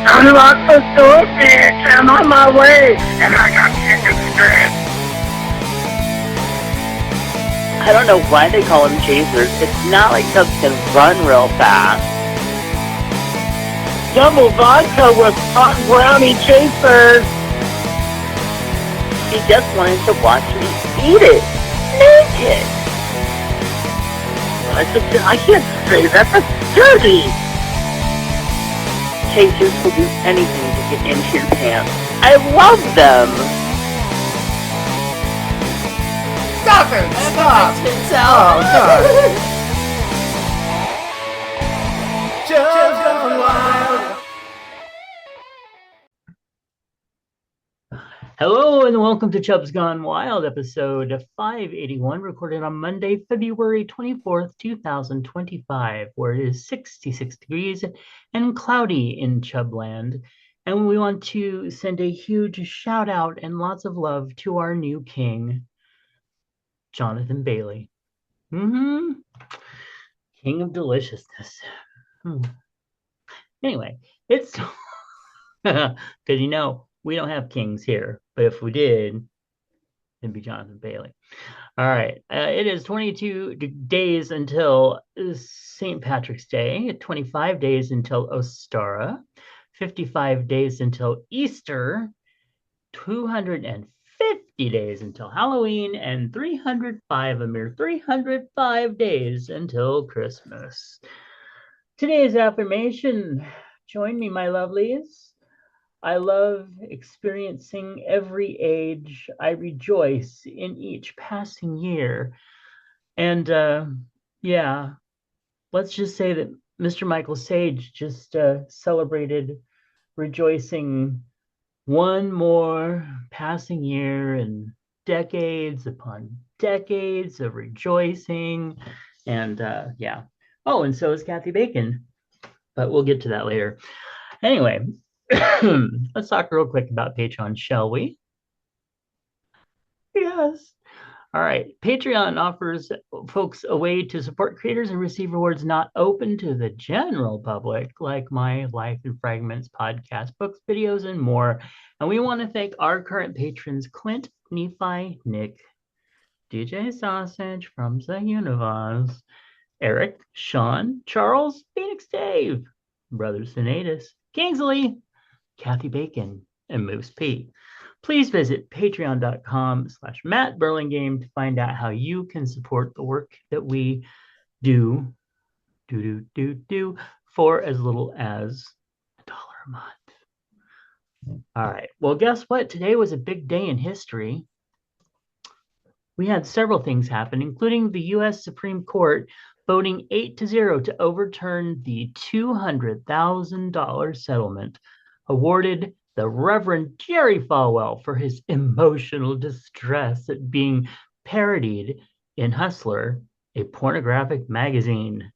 Unlock the door, bitch. I'm on my way, and I got chicken strips. I don't know why they call them chasers. It's not like Chubbs can run real fast. Double vodka with hot brownie chasers. She just wanted to watch me eat it. Naked. I can't say that. That's dirty. Chasers will do anything to get into your pants. I love them. Stop it! Stop! Oh, God. Chubs Gone Wild. Hello and welcome to Chubbs Gone Wild, episode 581, recorded on Monday, February 24th, 2025, where it is 66 degrees and cloudy in Chubland. And we want to send a huge shout out and lots of love to our new king, Jonathan Bailey. King of deliciousness. Anyway, it's because we don't have kings here, but if we did, it'd be Jonathan Bailey. All right, it is 22 days until St. Patrick's Day, 25 days until Ostara, 55 days until Easter, 250 days until Halloween, and 305 days until Christmas. Today's affirmation, join me, my lovelies. I love experiencing every age. I rejoice in each passing year. And let's just say that Mr. Michael Sage just celebrated rejoicing one more passing year and decades upon decades of rejoicing. And Oh, and so is Kathy Bacon. But we'll get to that later. Anyway, let's talk real quick about Patreon, shall we? Yes. All right. Patreon offers folks a way to support creators and receive rewards not open to the general public, like my Life in Fragments podcast, books, videos, and more. And we want to thank our current patrons, Clint, Nephi, Nick, DJ Sausage from the Universe, Eric, Sean, Charles, Phoenix Dave, Brother Sinatus, Kingsley, Kathy Bacon, and Moose P. Please visit patreon.com/Matt Burlingame to find out how you can support the work that we do for as little as $1 a month. All right. Well, guess what? Today was a big day in history. We had several things happen, including the U.S. Supreme Court voting 8-0 to overturn the $200,000 settlement awarded the Reverend Jerry Falwell for his emotional distress at being parodied in Hustler, a pornographic magazine.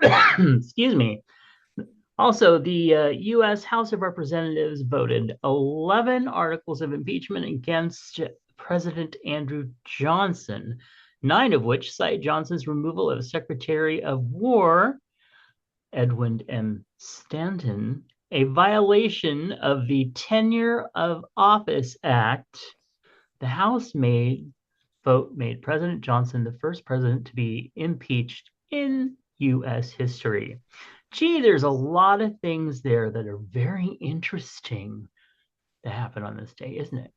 Excuse me. Also, the U.S. House of Representatives voted 11 articles of impeachment against President Andrew Johnson, 9 of which cite Johnson's removal of Secretary of War Edwin M. Stanton, a violation of the Tenure of Office Act. The House vote made President Johnson the first president to be impeached in U.S. history. Gee, there's a lot of things there that are very interesting that happen on this day, isn't it?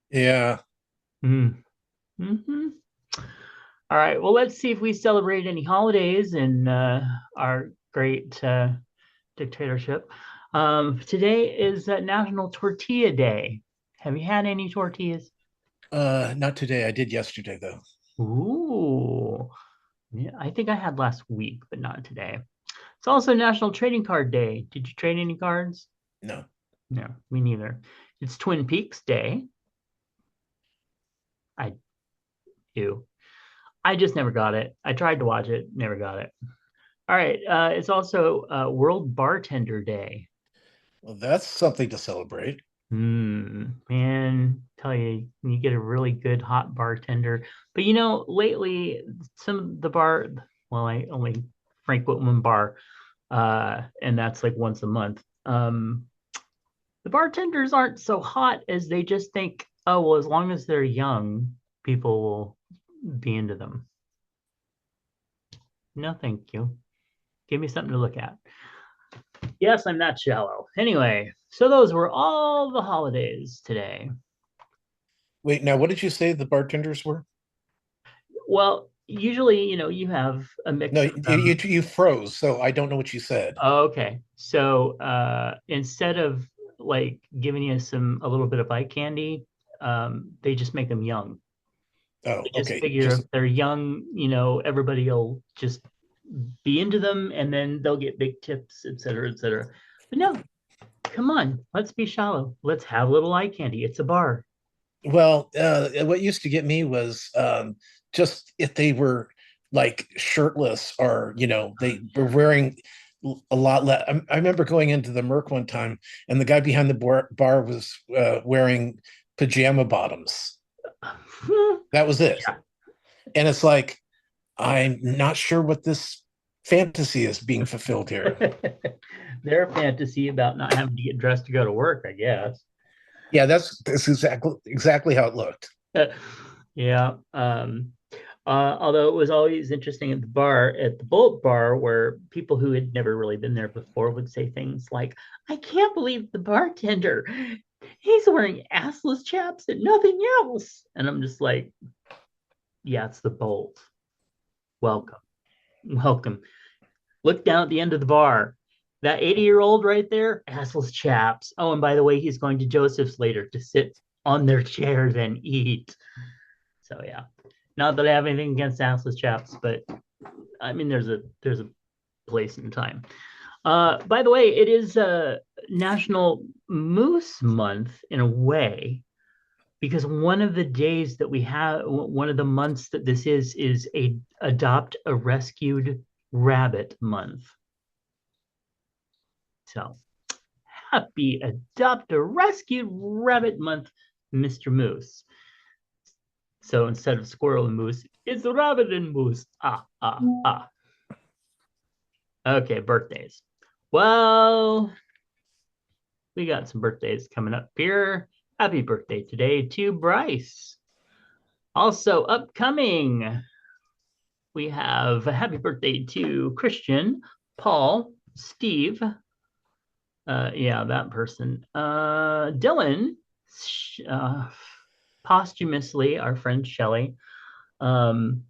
Yeah. Mm-hmm. All right. Well, let's see if we celebrate any holidays in our great dictatorship. Today is National Tortilla Day. Have you had any tortillas? Not today. I did yesterday, though. Ooh. Yeah, I think I had last week, but not today. It's also National Trading Card Day. Did you trade any cards? No. No, me neither. It's Twin Peaks Day. I do. I just never got it. I tried to watch it, never got it. All right. It's also World Bartender Day. Well, that's something to celebrate. Man, tell you get a really good hot bartender. But lately some of the I only frequent one bar, and that's like once a month. The bartenders aren't so hot as they just think, oh, well, as long as they're young, people will be into them. No, thank you. Give me something to look at. Yes, I'm that shallow. Anyway, so those were all the holidays today. Wait, now what did you say the bartenders were? Well, usually, you have a No, mix of you them. you froze, so I don't know what you said. Oh, okay. So instead of like giving you a little bit of eye candy, they just make them young. Oh, They just okay. figure Just if they're young, everybody will just be into them and then they'll get big tips, et cetera, et cetera. But no, come on, let's be shallow. Let's have a little eye candy. It's a bar. well, what used to get me was just if they were like shirtless or they were wearing a lot less. I remember going into the Merc one time, and the guy behind the bar was wearing pajama bottoms. That was it, Yeah. and it's like I'm not sure what this fantasy is being fulfilled here. Their fantasy about not having to get dressed to go to work, I guess. Yeah, that's exactly how it looked. Yeah. Although it was always interesting at the Bullet Bar, where people who had never really been there before would say things like, I can't believe the bartender, he's wearing assless chaps and nothing else. And I'm just like, yeah, it's the Bolt. Welcome. Welcome. Look down at the end of the bar. That 80-year-old right there, assless chaps. Oh, and by the way, he's going to Joseph's later to sit on their chairs and eat. So yeah. Not that I have anything against assless chaps, but I mean there's a place and time. By the way, it is National Moose Month in a way, because one of the days that we have, one of the months that this is a adopt a rescued rabbit month. So happy adopt a rescued rabbit month, Mr. Moose. So instead of squirrel and moose, it's rabbit and moose. Ah, ah, ah. Okay, birthdays. Well, we got some birthdays coming up here. Happy birthday today to Bryce. Also upcoming, we have a happy birthday to Christian, Paul, Steve. Yeah, that person. Dylan, posthumously, our friend Shelly. Um,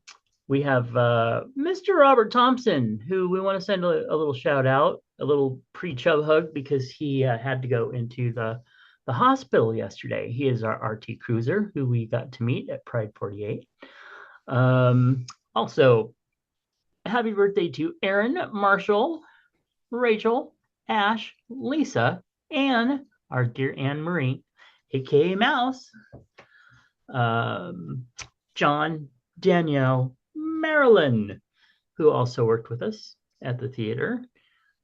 we have Mr. Robert Thompson, who we want to send a little shout out, a little pre-chub hug, because he had to go into the hospital yesterday. He is our RT cruiser, who we got to meet at Pride 48. Also, happy birthday to Aaron, Marshall, Rachel, Ash, Lisa, and our dear Anne Marie, aka Mouse, John, Danielle, Marilyn, who also worked with us at the theater,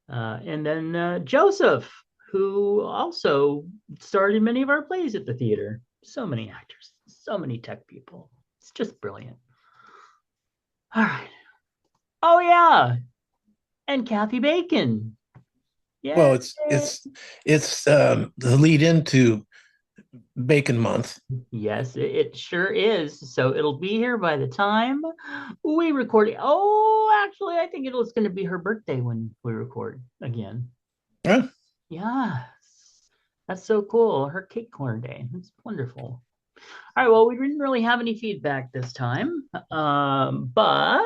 and then Joseph, who also starred in many of our plays at the theater. So many actors, so many tech people. It's just brilliant. All right. Oh yeah, and Kathy Bacon. Well, Yeah. it's the lead into Bacon Month. Yes, it sure is. So it'll be here by the time we record it. Oh, actually, I think it's going to be her birthday when we record again. Huh? Yes, that's so cool. Her cake corner day. That's wonderful. All right, well, we didn't really have any feedback this time, but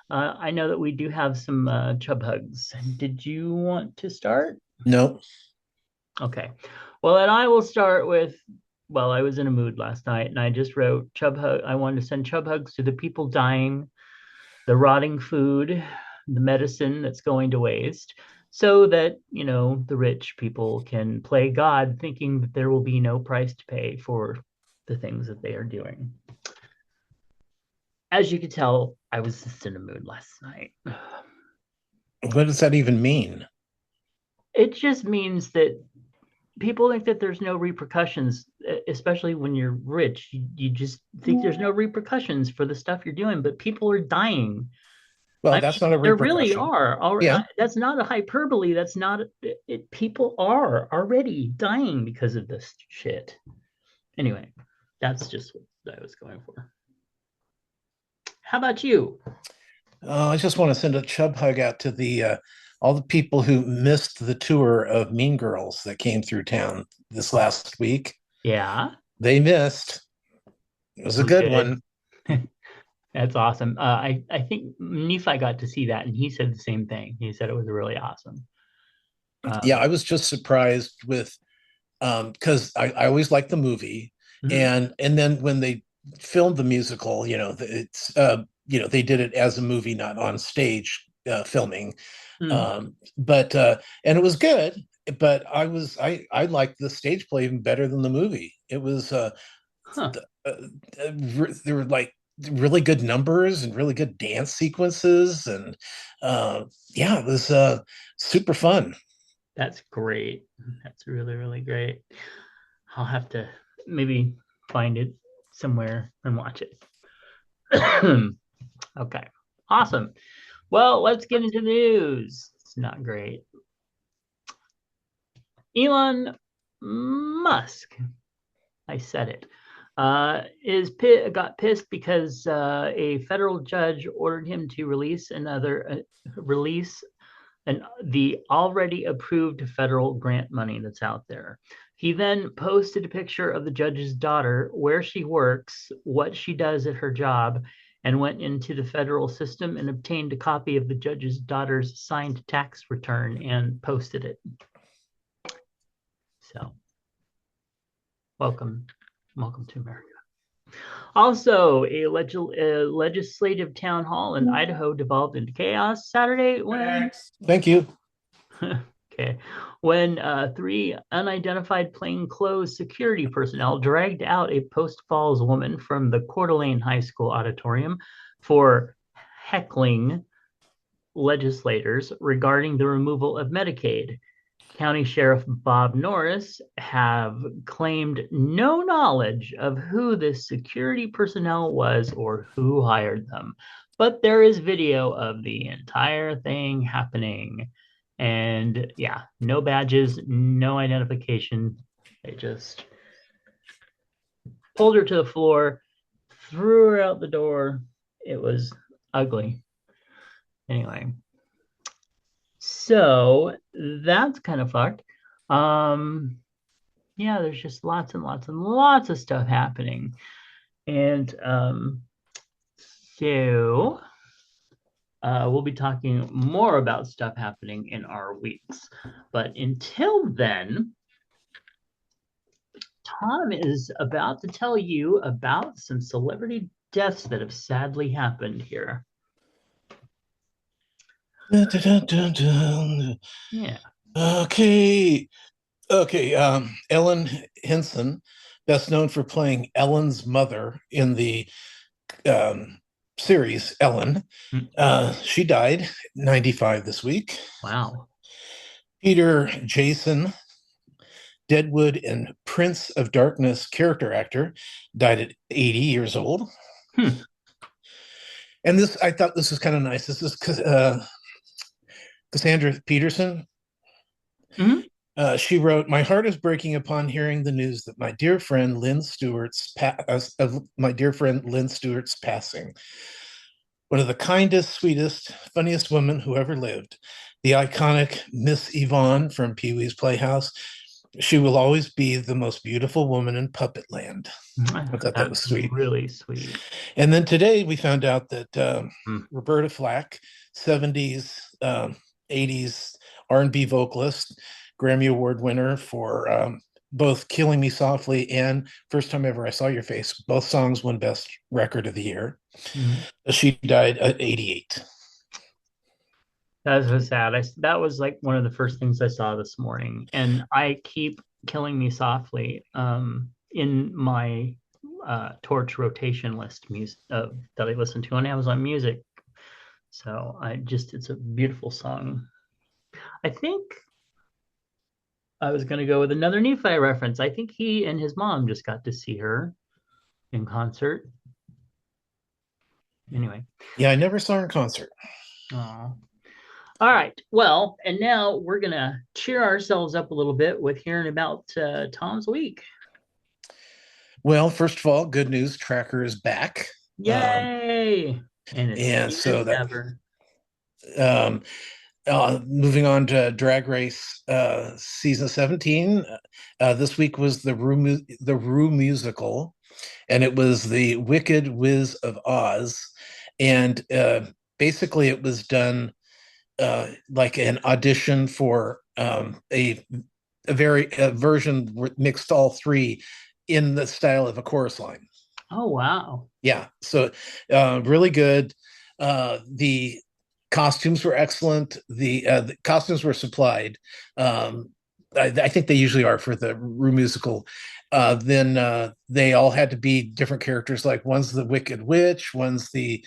I know that we do have some chub hugs. Did you want to start? No. Okay. Well, then I will start with, well, I was in a mood last night and I just wrote chub hug. I wanted to send chub hugs to the people dying, the rotting food, the medicine that's going to waste, so that, the rich people can play God thinking that there will be no price to pay for the things that they are doing. As you could tell, I was just in a mood last night. What does that even mean? It just means that people think that there's no repercussions, especially when you're rich. You just think there's no repercussions for the stuff you're doing, but people are dying Well, I that's mean, not a there really repercussion. are. Yeah. That's not a hyperbole. That's not people are already dying because of this shit. Anyway, that's just what I was going for. How about you? I just want to send a chub hug out to the all the people who missed the tour of Mean Girls that came through town this last week. Yeah. They missed. It was a Who good did? one. That's awesome. I think Nephi got to see that, and he said the same thing. He said it was really awesome. Yeah, Um, I was just surprised with because I always liked the movie, mhm, and then when they filmed the musical, it's they did it as a movie, not on stage filming. mm, But and it was good, but I liked the stage play even better than the movie. It was huh. there were like really good numbers and really good dance sequences, and yeah, it was super fun. That's great. That's really, really great. I'll have to maybe find it somewhere and watch it. Okay. Awesome. Well, let's get into the news. It's not great. Elon Musk, I said it, got pissed because a federal judge ordered him to release and the already approved federal grant money that's out there. He then posted a picture of the judge's daughter, where she works, what she does at her job, and went into the federal system and obtained a copy of the judge's daughter's signed tax return and posted it. So, welcome, welcome to America. Also, a legislative town hall in Idaho devolved into chaos Saturday when Thank you. okay, when three unidentified plainclothes security personnel dragged out a Post Falls woman from the Coeur d'Alene High School auditorium for heckling legislators regarding the removal of Medicaid. County Sheriff Bob Norris have claimed no knowledge of who this security personnel was or who hired them. But there is video of the entire thing happening. And yeah, no badges, no identification. They just pulled her to the floor, threw her out the door. It was ugly. Anyway, so that's kind of fucked. Um, yeah, there's just lots and lots and lots of stuff happening. And so we'll be talking more about stuff happening in our weeks. But until then, Tom is about to tell you about some celebrity deaths that have sadly happened here. Dun, dun, dun, dun. Yeah. Okay. Okay. Ellen Henson, best known for playing Ellen's mother in the um, series Ellen. Mm. She died 95 this week. Wow. Peter Jason, Deadwood and Prince of Darkness character actor, died at 80 years old. Hmm. And this, I thought this was kind of nice. This is Cassandra Peterson. Mhm. She wrote, "My heart is breaking upon hearing the news that my dear friend Lynn Stewart's passing. One of the kindest, sweetest, funniest women who ever lived. The iconic Miss Yvonne from Pee Wee's Playhouse. She will always be the most beautiful woman in Puppet Land." I thought that was That's sweet. really sweet. And then today we found out that Hmm. Roberta Flack, 70s, 80s R&B vocalist, Grammy Award winner for both Killing Me Softly and First Time Ever I Saw Your Face. Both songs won Best Record of the Year. Mhm. She died at 88. That's so sad. That was like one of the first things I saw this morning, and I keep Killing Me Softly in my torch rotation list music that I listen to on Amazon Music. So it's a beautiful song. I think I was gonna go with another Nephi reference. I think he and his mom just got to see her in concert. Anyway, Yeah, I never saw her in concert. Oh. All right. Well, and now we're gonna cheer ourselves up a little bit with hearing about Tom's week. Well, first of all, good news, Tracker is back. Yay! And it's And same as so that ever. um, moving on to Drag Race season 17. This week was the Rue musical, and it was the Wicked Wiz of Oz. And basically, it was done like an audition for a version mixed all three in the style of a chorus line. Oh wow. Yeah, so really good. The costumes were excellent. The costumes were supplied. I think they usually are for the Rue musical. Then they all had to be different characters. Like one's the Wicked Witch, one's the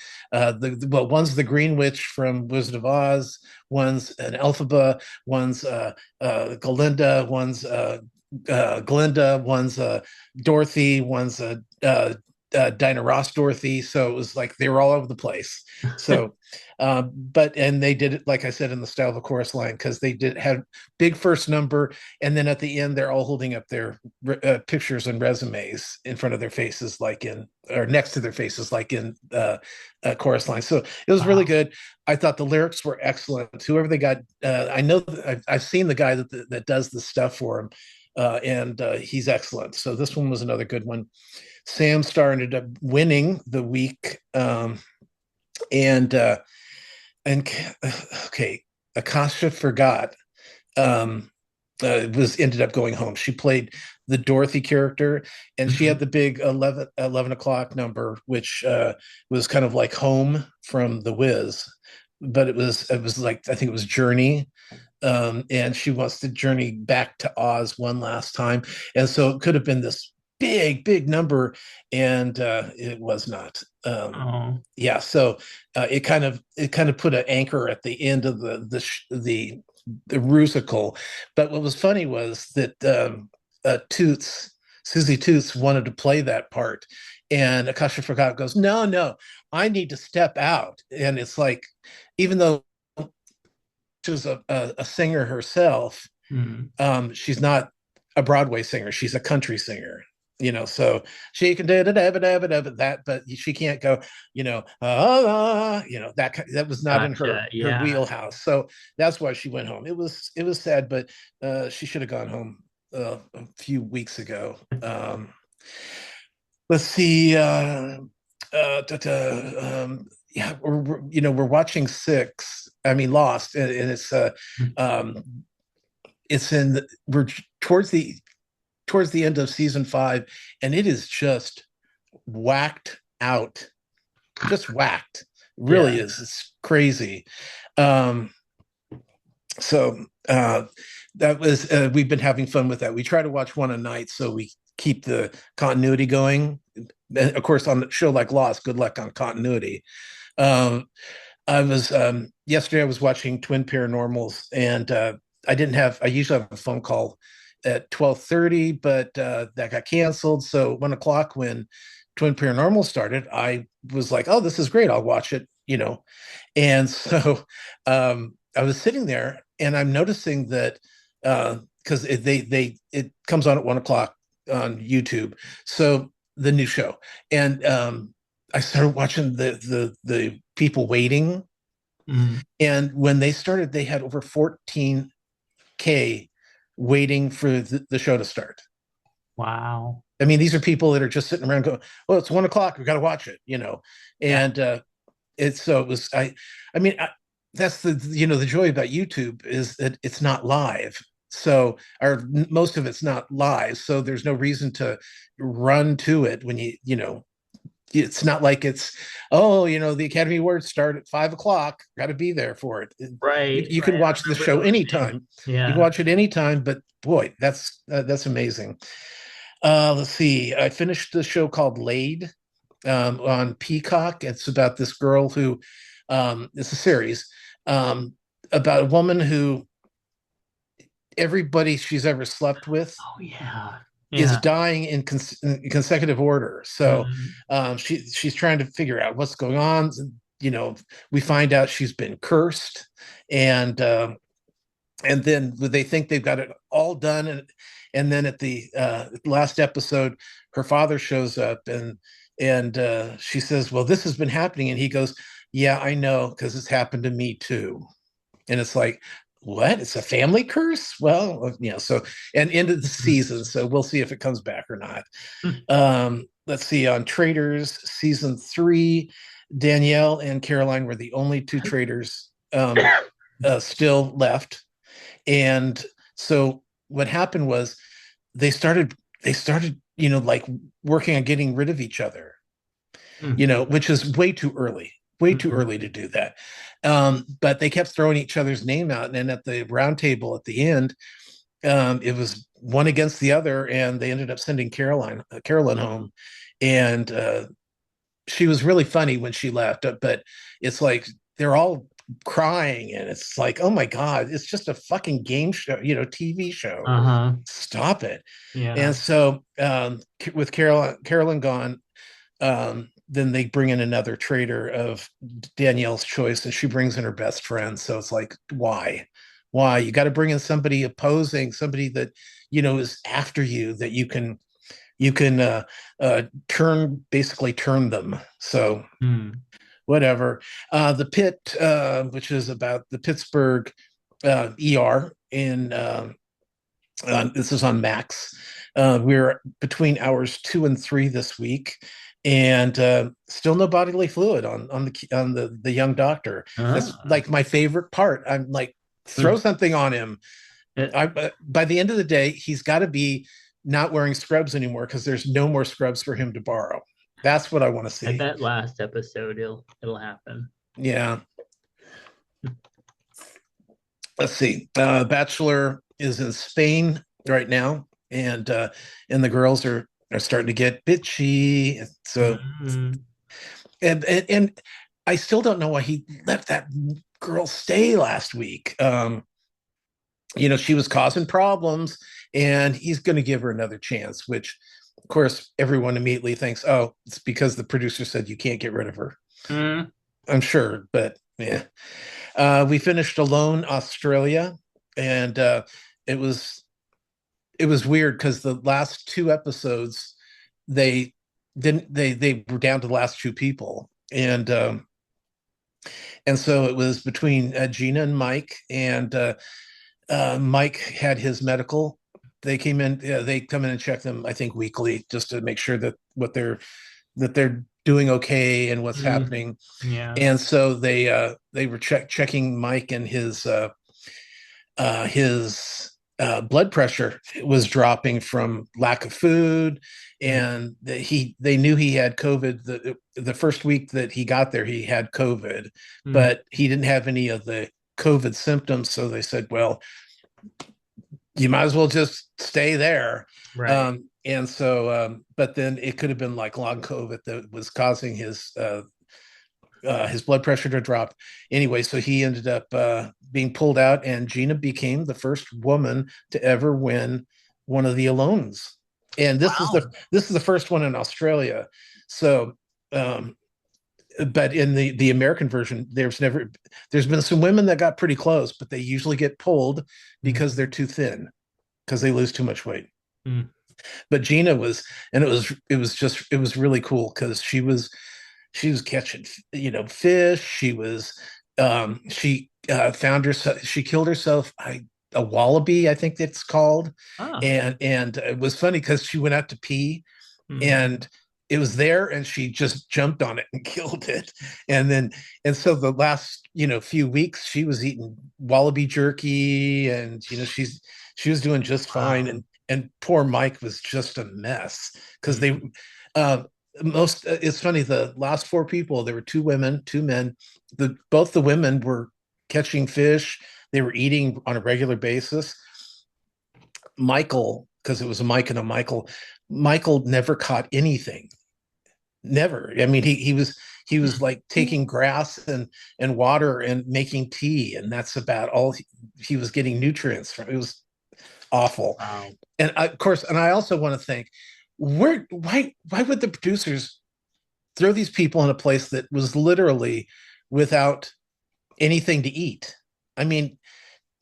Green Witch from Wizard of Oz, one's an Elphaba, one's Galinda, one's Glinda, one's Dorothy, one's Dinah Ross Dorothy. So it was like they were all over the place. So, and they did it, like I said, in the style of a chorus line, because they did have big first number. And then at the end, they're all holding up their pictures and resumes in front of their faces, or next to their faces, like in a chorus line. So it was really good. I thought the lyrics were excellent. Whoever they got, I know I've seen the guy that does the stuff for him. And he's excellent. So this one was another good one. Sam Star ended up winning the week, and okay, Akasha forgot. Was ended up going home. She played the Dorothy character, and she had the big 11 o'clock number, which was kind of like Home from The Wiz, but it was like, I think it was Journey. And she wants to journey back to Oz one last time, and so it could have been this big number, and it was not. Yeah, so it kind of put an anchor at the end of the rusical. But what was funny was that Toots, Susie Toots, wanted to play that part, and Akasha Forgot goes, no, I need to step out. And it's like, even though she's a singer herself, she's not a Broadway singer, she's a country singer. So she can do that, but she can't go, that was not in her wheelhouse. So that's why she went home. It was sad, but she should have gone home a few weeks ago. Let's see. Yeah, we're watching Lost, and we're towards the end of season 5, and it is just whacked out, really is. It's crazy. So that was we've been having fun with that. We try to watch one a night so we keep the continuity going. And of course, on a show like Lost, good luck on continuity. I was yesterday I was watching Twin Paranormals, and I usually have a phone call at 12:30, but that got canceled. So 1 o'clock, when Twin Paranormal started, I was like, oh, this is great, I'll watch it. And so I was sitting there, and I'm noticing that because it comes on at 1 o'clock on YouTube, so the new show. And I started watching the people waiting. And when they started, they had over 14K waiting for the show to start. Wow. I mean, these are people that are just sitting around going, oh, it's 1 o'clock, we got to watch it. And that's the joy about YouTube, is that it's not live. So, or most of it's not live. So there's no reason to run to it when it's not like it's, the Academy Awards start at 5 o'clock, got to be there for it. Right. You can watch the show anytime. Yeah. You can watch it anytime, but boy, that's amazing. Let's see. I finished the show called Laid on Peacock. It's about this girl who, it's a series about a woman who everybody she's ever slept with is dying in consecutive order. So she's trying to figure out what's going on. we find out she's been cursed, and then they think they've got it all done, and then at the last episode, her father shows up, and she says, well, this has been happening, and he goes, yeah, I know, because it's happened to me too. And it's like, what? It's a family curse? Well, so, and end of the season, so we'll see if it comes back or not. Let's see, on Traders season 3, Danielle and Caroline were the only two traders still left. And so what happened was they started like working on getting rid of each other, which is way too early to do that. But they kept throwing each other's name out, and then at the round table at the end, it was one against the other, and they ended up sending Carolyn home. And she was really funny when she left, but it's like they're all crying, and it's like, oh my God, it's just a fucking game show, TV show. Stop it. Yeah. And so with Carolyn gone, then they bring in another trader of Danielle's choice, and she brings in her best friend. So it's like, why you got to bring in somebody opposing, somebody that is after you, that you can turn them. So whatever. The Pit, which is about the Pittsburgh ER in this is on Max. We're between hours 2 and 3 this week, and still no bodily fluid on the young doctor. That's like my favorite part. I'm like, throw something on him. By the end of the day, he's got to be not wearing scrubs anymore, because there's no more scrubs for him to borrow. That's what I want to see. At that last episode, it'll happen. Yeah. Let's see. Bachelor is in Spain right now, and the girls are starting to get bitchy. So, and I still don't know why he let that girl stay last week. She was causing problems, and he's going to give her another chance, which, of course, everyone immediately thinks, oh, it's because the producer said you can't get rid of her. I'm sure, but yeah. We finished Alone Australia, and it was weird because the last 2 episodes they were down to the last 2 people, and so it was between Gina and Mike, and Mike had his medical. They come in and check them, I think, weekly, just to make sure that they're doing okay and what's happening. Yeah. And so they were checking Mike, and his blood pressure was dropping from lack of food, and they knew he had COVID. The first week that he got there, he had COVID, but he didn't have any of the COVID symptoms. So they said, well, you might as well just stay there. Right. And so, but then it could have been like long COVID that was causing his blood pressure to drop. Anyway, so he ended up being pulled out, and Gina became the first woman to ever win one of the Alones. And this is the first one in Australia. So, but in the American version, there's been some women that got pretty close, but they usually get pulled because they're too thin, because they lose too much weight. But Gina was, and it was really cool, because she was catching fish. She was found herself, she killed herself, a wallaby, I think it's called. And it was funny because she went out to pee, and it was there, and she just jumped on it and killed it. And so the last few weeks she was eating wallaby jerky, and she was doing just fine. And poor Mike was just a mess, because they it's funny, the last 4 people, there were 2 women, 2 men. Both the women were catching fish. They were eating on a regular basis. Michael, because it was a Mike and a Michael never caught anything. Never. I mean, he was like taking grass and water and making tea, and that's about all he was getting nutrients from. It was awful. Wow. And of course, and I also want to think, why would the producers throw these people in a place that was literally without anything to eat. I mean,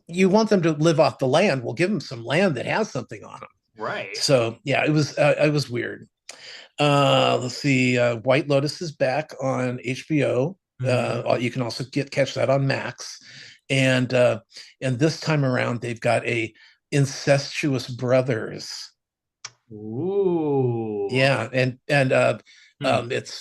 you want them to live off the land. Well, give them some land that has something on them. Right. So yeah, it was weird. Let's see. White Lotus is back on HBO. You can also catch that on Max, and this time around they've got a incestuous brothers. Ooh. Yeah, it's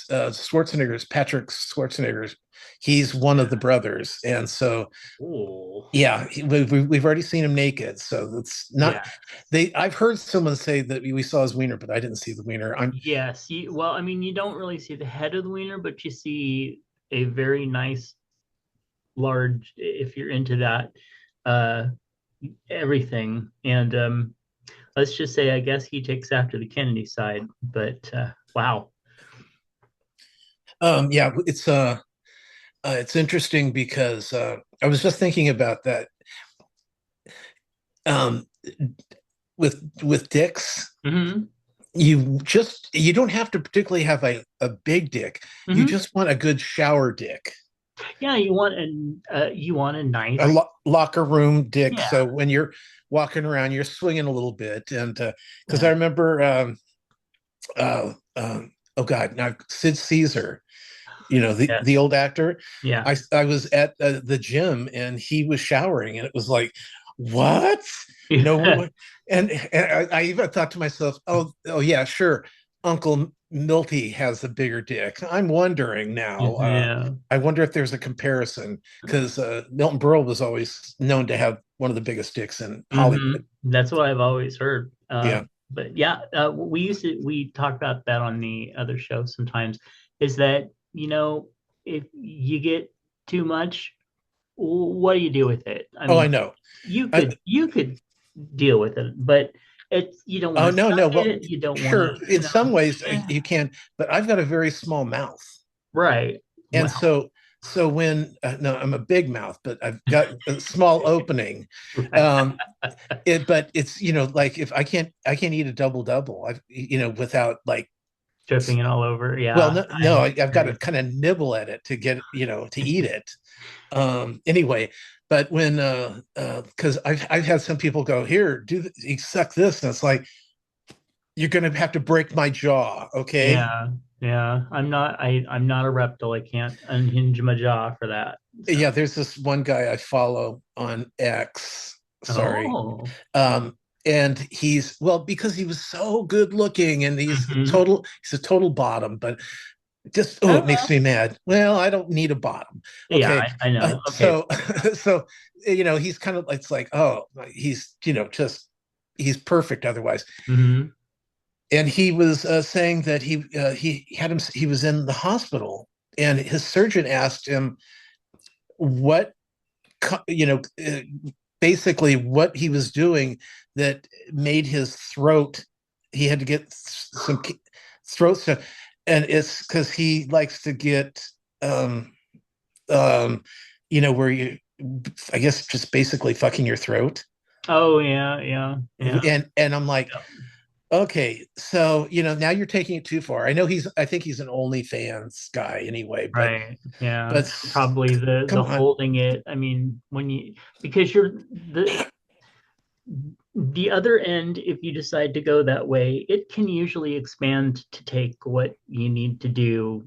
Schwarzenegger's Patrick Schwarzenegger's. He's one of the brothers, and so Ooh. yeah, we've already seen him naked, so it's not. Yeah. I've heard someone say that we saw his wiener, but I didn't see the wiener. Yes. Well, I mean, you don't really see the head of the wiener, but you see a very nice, large, if you're into that, uh, everything. And let's just say, I guess he takes after the Kennedy side. But wow. Yeah, it's interesting because I was just thinking about that. Um, with dicks, Mm-hmm. you don't have to particularly have a big dick. You Mm-hmm. just want a good shower dick, Yeah, you want a nice. a locker room dick. Yeah. So when you're walking around, you're swinging a little bit, and because Yeah. I remember, oh God, now Sid Caesar, Yes. the old actor. Yeah. I was at the gym and he was showering, and it was like, what? No, and I even thought to myself, oh yeah, sure, Uncle Milty has a bigger dick. I'm wondering now. Yeah. I wonder if there's a comparison because Milton Berle was always known to have one of the biggest dicks in Hollywood. That's what I've always heard. Yeah. But yeah, we talk about that on the other show sometimes, is that, if you get too much, what do you do with it? I Oh, I mean, know. you could deal with it, but you don't Oh want to no, no. suck Well, it. You don't want sure, to, in some ways you can, but I've got a very small mouth. right. And Well, so when no, I'm a big mouth, but I've got a small opening. right. But it's like if I can't eat a double double. I've without like, Tripping it all over. well, Yeah. no, I've got to kind of nibble at it to get to eat it. Anyway, but when because I've had some people go, here, you suck this, and it's like, you're gonna have to break my jaw, okay? Yeah. Yeah. I'm not a reptile. I can't unhinge my jaw for that. So. Yeah, there's this one guy I follow on X. Sorry. Oh. Um, and because he was so good looking, and he's Mhm. a total bottom, but just it makes Oh, me mad. Well, I don't need a bottom. yeah, Okay. I know. Okay. So so he's kind of, it's like, oh, he's just he's perfect otherwise. Hmm. And he was saying that he was in the hospital, and his surgeon asked him what you know basically what he was doing that made his throat, he had to get some throat stuff, and it's because he likes to get um where you, I guess, just basically fucking your throat. Oh yeah, yeah, yeah. And I'm like, okay, so now you're taking it too far. I think he's an OnlyFans guy anyway, Right. Yeah. but Probably the come on. holding it. I mean, because you're the other end, if you decide to go that way, it can usually expand to take what you need to do,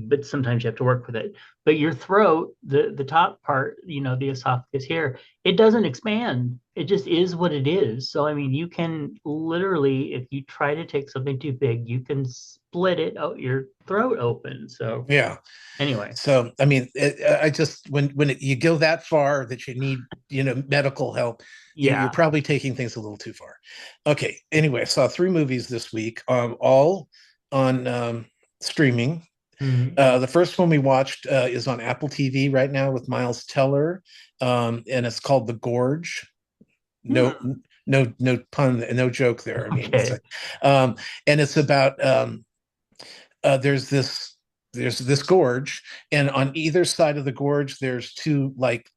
but sometimes you have to work with it. But your throat, the top part, the esophagus here, it doesn't expand. It just is what it is. So I mean, you can literally, if you try to take something too big, you can split it out your throat open. So Yeah. anyway, So I mean, I just, when you go that far that you need medical help, yeah. you're probably taking things a little too far. Okay. Anyway, I saw 3 movies this week, all on streaming. Mhm. The first one we watched is on Apple TV right now with Miles Teller, and it's called The Gorge. No, no pun, no joke there. I mean, Okay. and it's about there's this gorge, and on either side of the gorge there's two, like,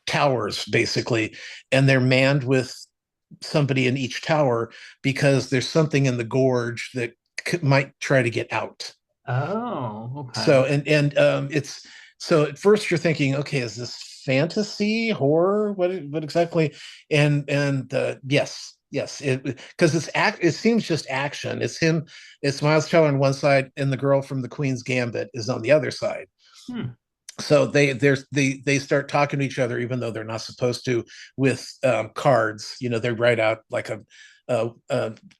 towers basically, and they're manned with somebody in each tower because there's something in the gorge that might try to get out. Oh, okay. So it's so at first you're thinking, okay, is this fantasy horror? What exactly? And yes, it because it seems just action. It's Miles Teller on one side, and the girl from the Queen's Gambit is on the other side. Hmm. So they start talking to each other even though they're not supposed to with cards. They write out like a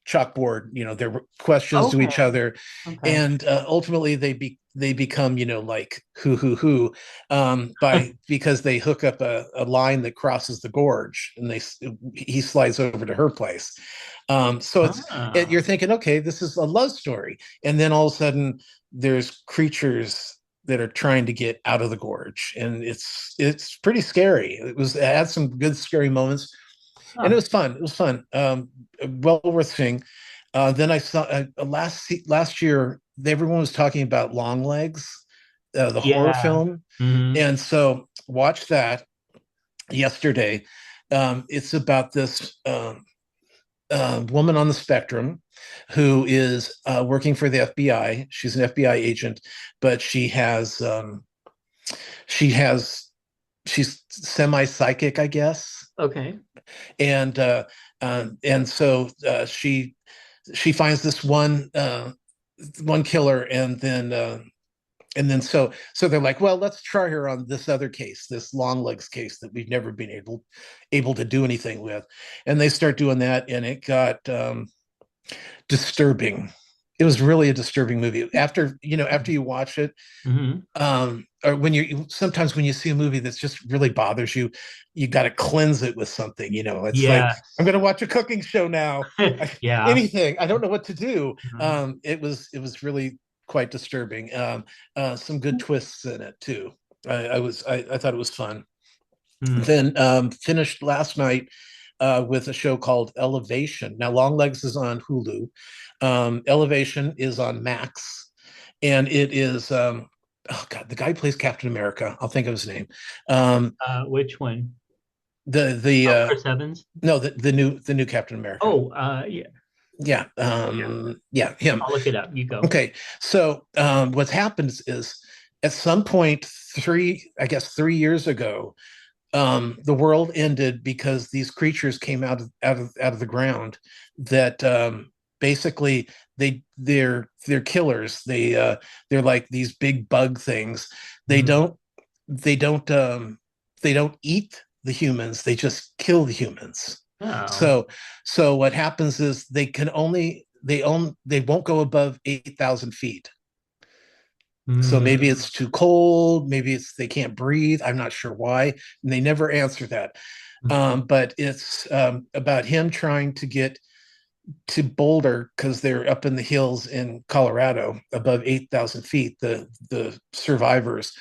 chalkboard, their questions to each Okay. other, Okay. and ultimately they become like who by because they hook up a line that crosses the gorge, and he slides over to her place. So Ah. you're thinking, okay, this is a love story, and then all of a sudden there's creatures that are trying to get out of the gorge, and it's pretty scary. It had some good scary moments, and Huh. it was fun, well worth seeing. Then I saw last year everyone was talking about Long Legs, the horror Yeah. film, Hmm. and so watched that yesterday. It's about this woman on the spectrum who is working for the FBI. She's an FBI agent, but she has she's semi psychic, I guess, Okay. and so she finds this one killer, and then so they're like, well, let's try her on this other case, this long legs case that we've never been able to do anything with, and they start doing that, and it got disturbing. It was really a disturbing movie. After you watch it, Hmm. or sometimes when you see a movie that's just really bothers you, you got to cleanse it with something. It's like, I'm Yes. going to watch a cooking show now. Yeah. Anything. I don't know what to do. Mhm. It was really quite disturbing. Some good twists in it too. I thought it was fun. Hmm. Then finished last night with a show called Elevation. Now, Longlegs is on Hulu. Elevation is on Max, and it is oh god, the guy who plays Captain America. I'll think of his name. Um, Which one? the Oh, Chris Evans. no, the new Captain America. Oh, yeah. Yeah, Yeah. yeah, him. I'll look it up. You go. Okay, so what happens is at some point I guess 3 years ago, the world ended because these creatures came out of the ground that basically they're killers. They're like these big bug things. They Mhm. don't they don't they don't eat the humans. They just kill the humans. Oh. So what happens is they won't go above 8,000 feet. So maybe Mm. it's too cold, maybe it's they can't breathe. I'm not sure why, and they never answer that. But it's about him trying to get to Boulder because they're up in the hills in Colorado, above 8,000 feet. The survivors,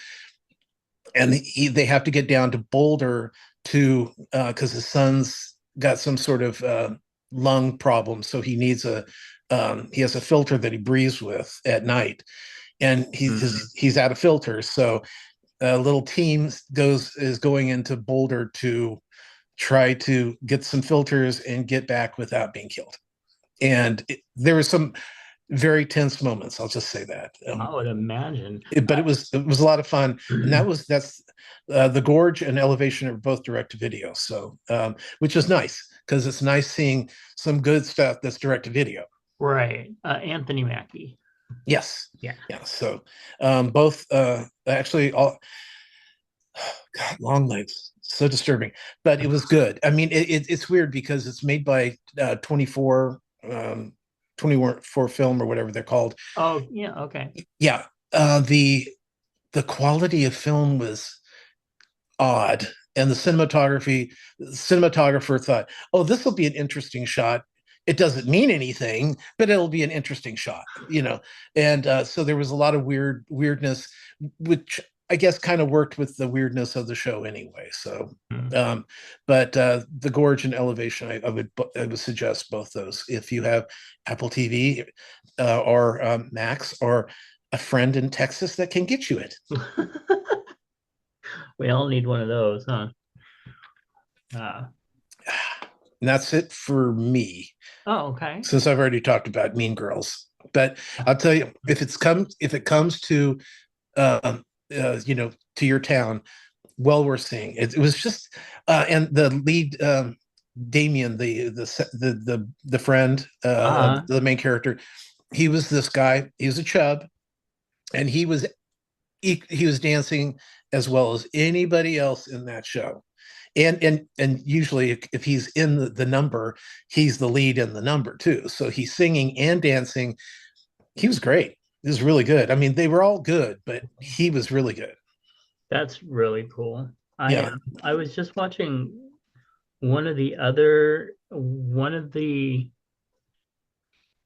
and they have to get down to Boulder to because his son's got some sort of lung problem, so he has a filter that he breathes with at night, and Mhm. he's out of filters. So a little team is going into Boulder to try to get some filters and get back without being killed. And there were some very tense moments. I'll just say that. I would imagine. But it was a lot of fun, and that's the Gorge and Elevation are both direct to video, so which is nice because it's nice seeing some good stuff that's direct to video. Right. Anthony Mackie. Yes, Yeah. yeah. So both actually all God, Long Legs, so disturbing, but it was good. I mean, it's weird because it's made by 24 film or whatever they're called. Oh, yeah. Okay. Yeah, the quality of film was odd, and the cinematographer thought, oh, this will be an interesting shot. It doesn't mean anything, but it'll be an interesting shot. And so there was a lot of weirdness, which I guess kind of worked with the weirdness of the show anyway. So Hmm. but the Gorge and Elevation, I would suggest both those if you have Apple TV or Max, or a friend in Texas that can get you it. We all need one of those, huh? Uh, And that's it for me, oh, okay. since I've already talked about Mean Girls. But I'll tell you, if it comes to to your town, well worth seeing. It was just and the lead Damien, the friend of Uh-huh. the main character, he was this guy. He was a chub, and he was dancing as well as anybody else in that show. And usually if he's in the number, he's the lead in the number too. So he's singing and dancing. He was great. He was really good. I mean, they were all good, but he was really good. That's really cool. Yeah. I was just watching one of the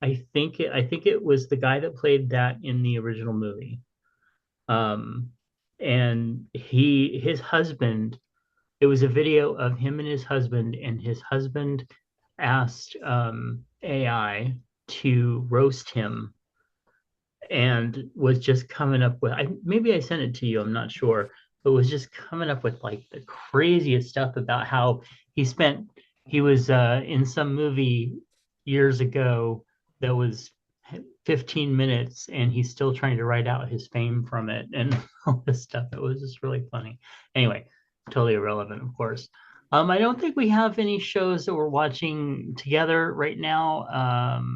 I think it was the guy that played that in the original movie. Um and his husband, it was a video of him and his husband asked AI to roast him and was just coming up with, maybe I sent it to you, I'm not sure, but was just coming up with like the craziest stuff about how he spent he was in some movie years ago that was 15 minutes and he's still trying to write out his fame from it and all this stuff. It was just really funny. Anyway, totally irrelevant, of course. I don't think we have any shows that we're watching together right now.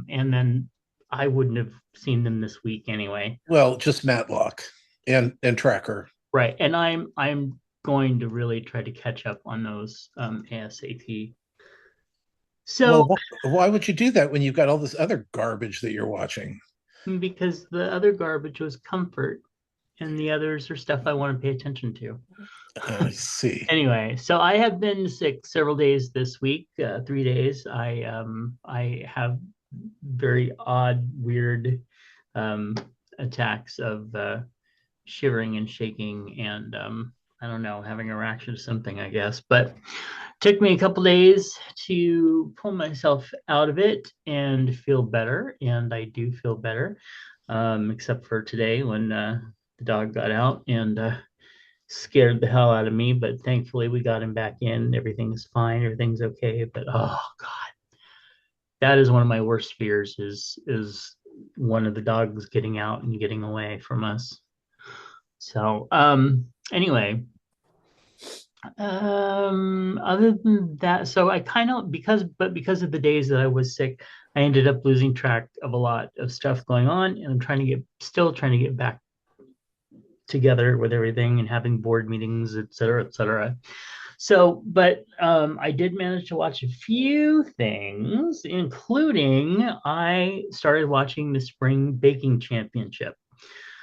And then I wouldn't have seen them this week anyway. Well, just Matlock and Tracker. Right. And I'm going to really try to catch up on those ASAP. So Well, why would you do that when you've got all this other garbage that you're watching? because the other garbage was comfort and the others are stuff I want to pay attention to. I see. Anyway, so I have been sick several days this week, 3 days. I have very odd, weird um, attacks of shivering and shaking, and I don't know, having a reaction to something, I guess. But took me a couple days to pull myself out of it and feel better, and I do feel better, except for today when the dog got out and scared the hell out of me. But thankfully, we got him back in. Everything's fine. Everything's okay. But oh god, that is one of my worst fears. Is one of the dogs getting out and getting away from us. So anyway, other than that, so I kind of because of the days that I was sick, I ended up losing track of a lot of stuff going on, and I'm still trying to get back together with everything and having board meetings, et cetera, et cetera. So, but I did manage to watch a few things, including I started watching the Spring Baking Championship.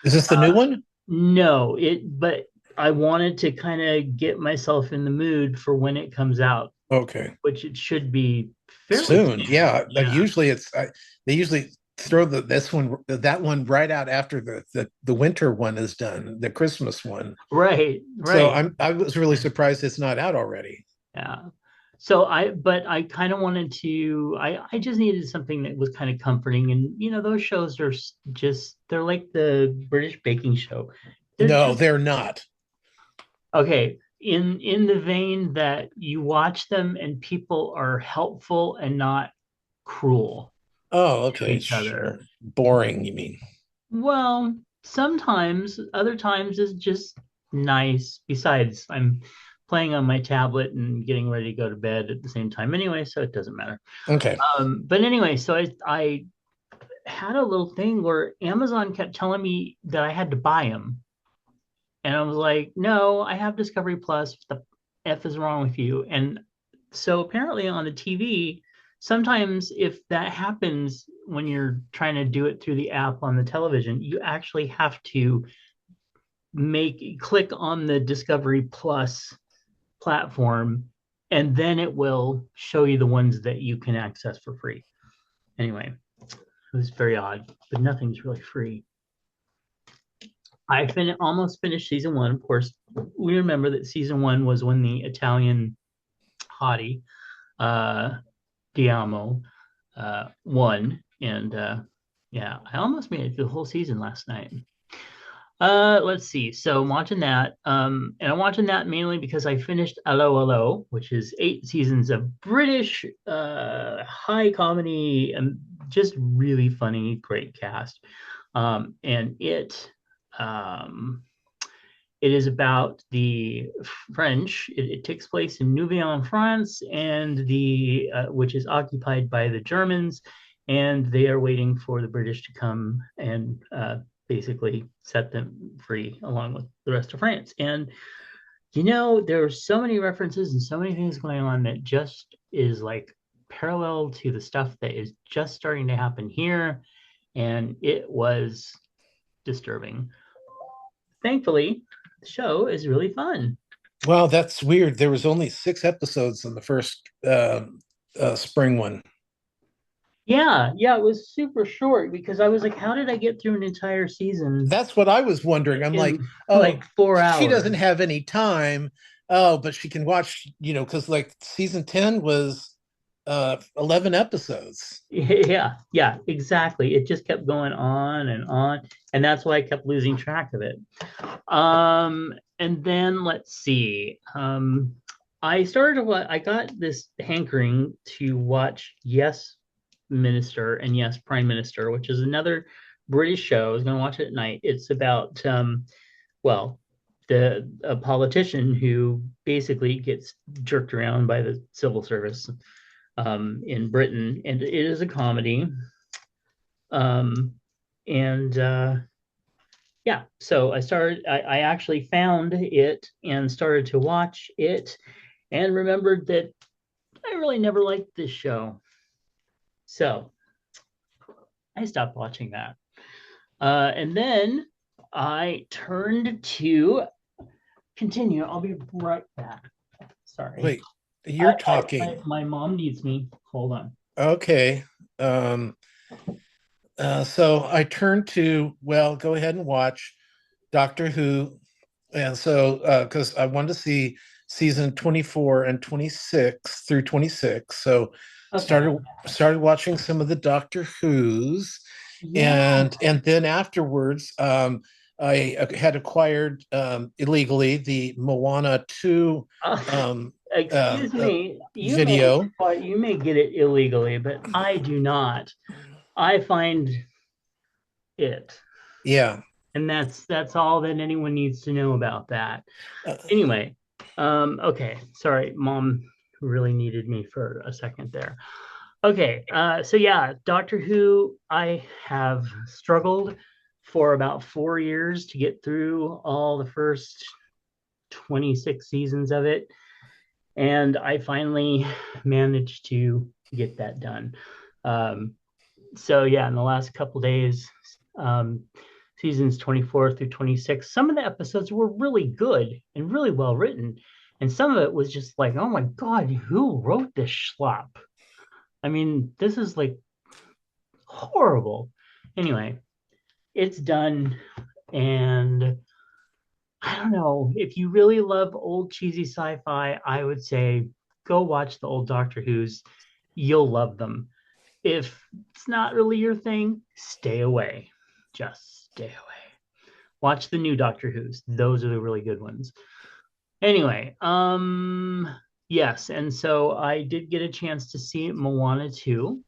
Is this the new one? No, but I wanted to kind of get myself in the mood for when it comes out, Okay. which it should be fairly Soon. Yeah. Like Yeah. usually they usually throw that one right out after the winter one is done, the Christmas one. Right, So right. I was really surprised it's not out already. Yeah. So but I kind of wanted to, I just needed something that was kind of comforting. And, those shows are just, they're like the British baking show. They're No, just, they're not. okay. In the vein that you watch them and people are helpful and not cruel Oh, to okay, each other. sure. Boring, you mean? Well, sometimes, other times is just nice. Besides, I'm playing on my tablet and getting ready to go to bed at the same time anyway, so it doesn't matter. Okay. But anyway, so I had a little thing where Amazon kept telling me that I had to buy them. And I was like, no, I have Discovery Plus. What the F is wrong with you? And so apparently on the TV, sometimes if that happens when you're trying to do it through the app on the television, you actually have to click on the Discovery Plus platform, and then it will show you the ones that you can access for free. Anyway, it was very odd, but nothing's really free. Almost finished season one. Of course, we remember that season one was when the Italian hottie, Diamo, won. And yeah, I almost made it through the whole season last night. Let's see. So I'm watching that. And I'm watching that mainly because I finished Hello Hello, which is 8 seasons of British high comedy and just really funny, great cast. And um it is about the French. It takes place in Nouvelle France, and the which is occupied by the Germans, and they are waiting for the British to come and basically set them free along with the rest of France. And there are so many references and so many things going on that just is like parallel to the stuff that is just starting to happen here, and it was disturbing. Thankfully, the show is really fun. Wow, that's weird. There was only 6 episodes in the first spring one. Yeah, yeah, it was super short because I was like, how did I get through an entire season That's what I was wondering. I'm like, in oh, like four she doesn't hours? have any time. Oh, but she can watch, because like season 10 was 11 episodes. Yeah, yeah, exactly. It just kept going on, and that's why I kept losing track of it. And then let's see. I got this hankering to watch Yes Minister and Yes Prime Minister, which is another British show. I was going to watch it at night. It's about well, the a politician who basically gets jerked around by the civil service in Britain, and it is a comedy. Um, and Yeah, so I actually found it and started to watch it and remembered that I really never liked this show. So I stopped watching that. And then I turned to continue. I'll be right back. Sorry. Wait, you're talking. My mom needs me. Hold on. Okay. Um, so I turned to, well, go ahead and watch Doctor Who. And so, because I wanted to see season 24 and 26 through 26. So Okay. started watching some of the Doctor Who's, Yeah. and then afterwards, I had acquired illegally the Moana 2 um, Excuse me. video. You may get it illegally, but I do not. I find it. Yeah. And that's all that anyone needs to know about that. Uh, Anyway, okay, sorry, mom really needed me for a second there. Okay, so yeah, Doctor Who, I have struggled for about 4 years to get through all the first 26 seasons of it, and I finally managed to get that done. Um, so yeah, in the last couple days, um, seasons 24 through 26, some of the episodes were really good and really well written, and some of it was just like, oh my god, who wrote this schlop? I mean, this is like horrible. Anyway, it's done, and I don't know, if you really love old cheesy sci-fi, I would say go watch the old Doctor Who's. You'll love them. If it's not really your thing, stay away. Just stay away. Watch the new Doctor Who's. Those are the really good ones. Anyway, yes, and so I did get a chance to see Moana 2.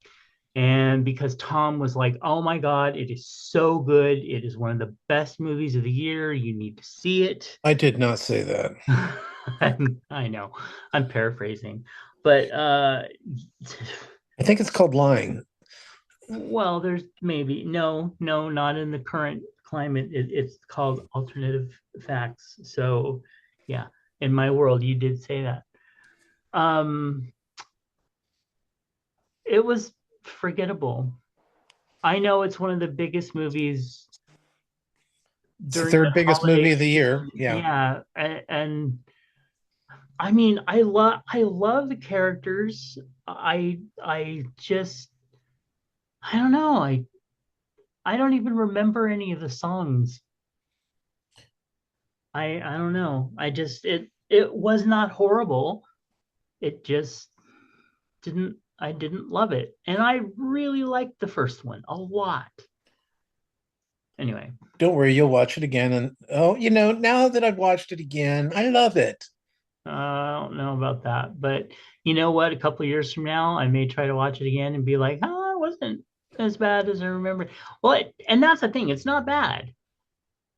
And because Tom was like, oh my God, it is so good. It is one of the best movies of the year. You need to see it. I did not say that. I know, I'm paraphrasing, but I think it's called lying. well, there's maybe no, not in the current climate. It's called alternative facts. So, yeah, in my world, you did say that. Um, it was forgettable. I know it's one of the biggest movies It's the during the third biggest holiday movie of the year. season. Yeah. Yeah, and I mean, I love the characters. I just I don't know. I don't even remember any of the songs. I don't know. It was not horrible. It just didn't I didn't love it. And I really liked the first one a lot. Anyway, Don't worry, you'll watch it again. And now that I've watched it again, I love it. I don't know about that, but you know what? A couple of years from now, I may try to watch it again and be like, "Oh, it wasn't as bad as I remember." Well, and that's the thing; it's not bad.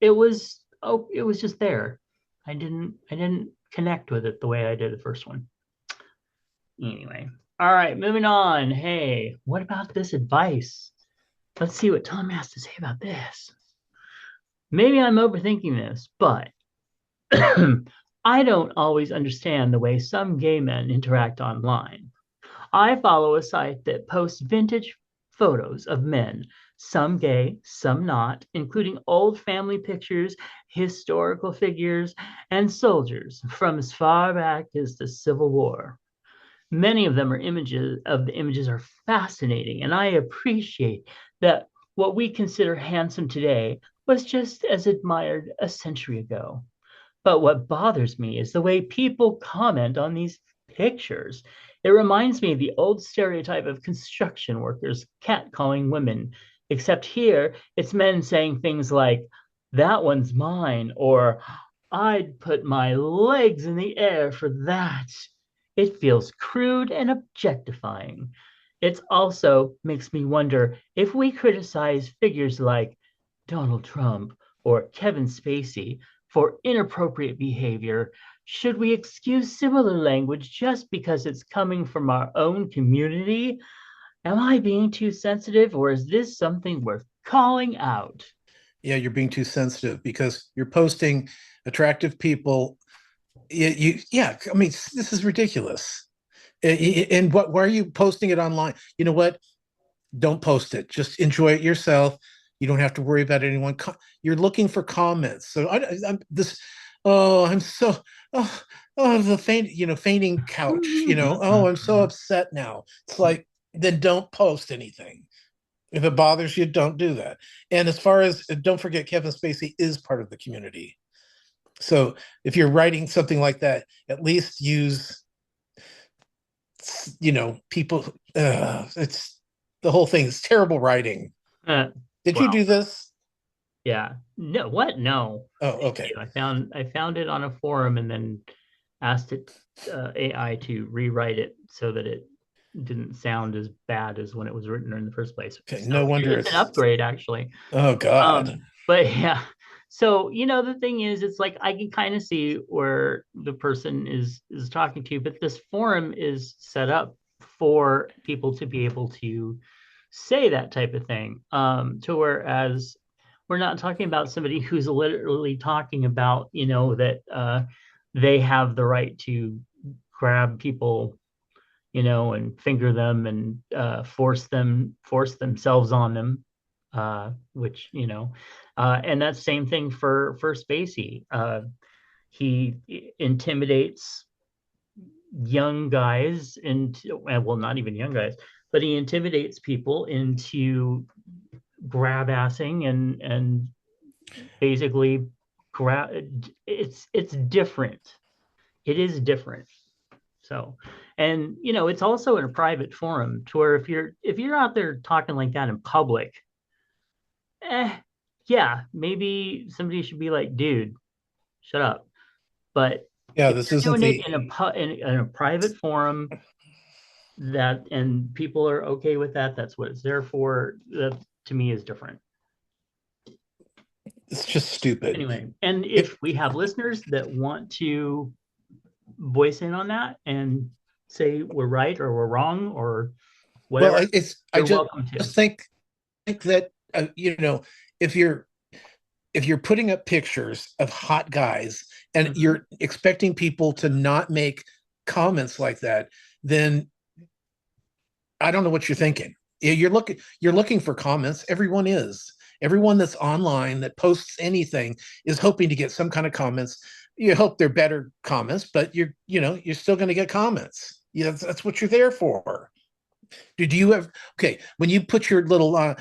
It was just there. I didn't connect with it the way I did the first one. Anyway, all right, moving on. Hey, what about this advice? Let's see what Tom has to say about this. Maybe I'm overthinking this, but I don't always understand the way some gay men interact online. I follow a site that posts vintage photos of men, some gay, some not, including old family pictures, historical figures, and soldiers from as far back as the Civil War. Many of them are images of the images are fascinating, and I appreciate that what we consider handsome today was just as admired a century ago. But what bothers me is the way people comment on these pictures. It reminds me of the old stereotype of construction workers catcalling women, except here it's men saying things like, "That one's mine," or "I'd put my legs in the air for that." It feels crude and objectifying. It also makes me wonder if we criticize figures like Donald Trump or Kevin Spacey for inappropriate behavior, should we excuse similar language just because it's coming from our own community? Am I being too sensitive, or is this something worth calling out? Yeah, you're being too sensitive because you're posting attractive people. Yeah, I mean, this is ridiculous. And why are you posting it online? You know what? Don't post it. Just enjoy it yourself. You don't have to worry about anyone. You're looking for comments. So I'm this. Oh, I'm so. Oh, the fainting couch. Oh, I'm so upset now. It's like, then don't post anything. If it bothers you, don't do that. And as far as, don't forget, Kevin Spacey is part of the community. So if you're writing something like that, at least use, people. It's the whole thing is terrible writing. Uh, Did you well, do this? yeah. No, what? No. Oh, Thank okay. you. I found it on a forum and then asked it AI to rewrite it so that it didn't sound as bad as when it was written in the first place. Okay. So No wonder it's an it's. upgrade actually. Oh God. But yeah. So, the thing is, it's like I can kind of see where the person is talking to, but this forum is set up for people to be able to say that type of thing. To whereas we're not talking about somebody who's literally talking about, that they have the right to grab people, and finger them and force themselves on them, which, and that's same thing for Spacey. He intimidates young guys into, well, not even young guys, but he intimidates people into grab assing and basically grab. It's different. It is different. So, and it's also in a private forum to where if you're out there talking like that in public, yeah, maybe somebody should be like, dude, shut up. But Yeah, if this you're isn't doing it the. in a private forum that and people are okay with that, that's what it's there for. That to me is different. It's just stupid. Anyway, and It. if we have listeners that want to voice in on that and say we're right or we're wrong or Well, whatever, I you're just welcome to. think that if you're putting up pictures of hot guys and you're expecting people to not make comments like that, then I don't know what you're thinking. You're looking for comments. Everyone is. Everyone that's online that posts anything is hoping to get some kind of comments. You hope they're better comments, but you're still going to get comments. Yeah, that's what you're there for. Did you have okay when you put your little I'm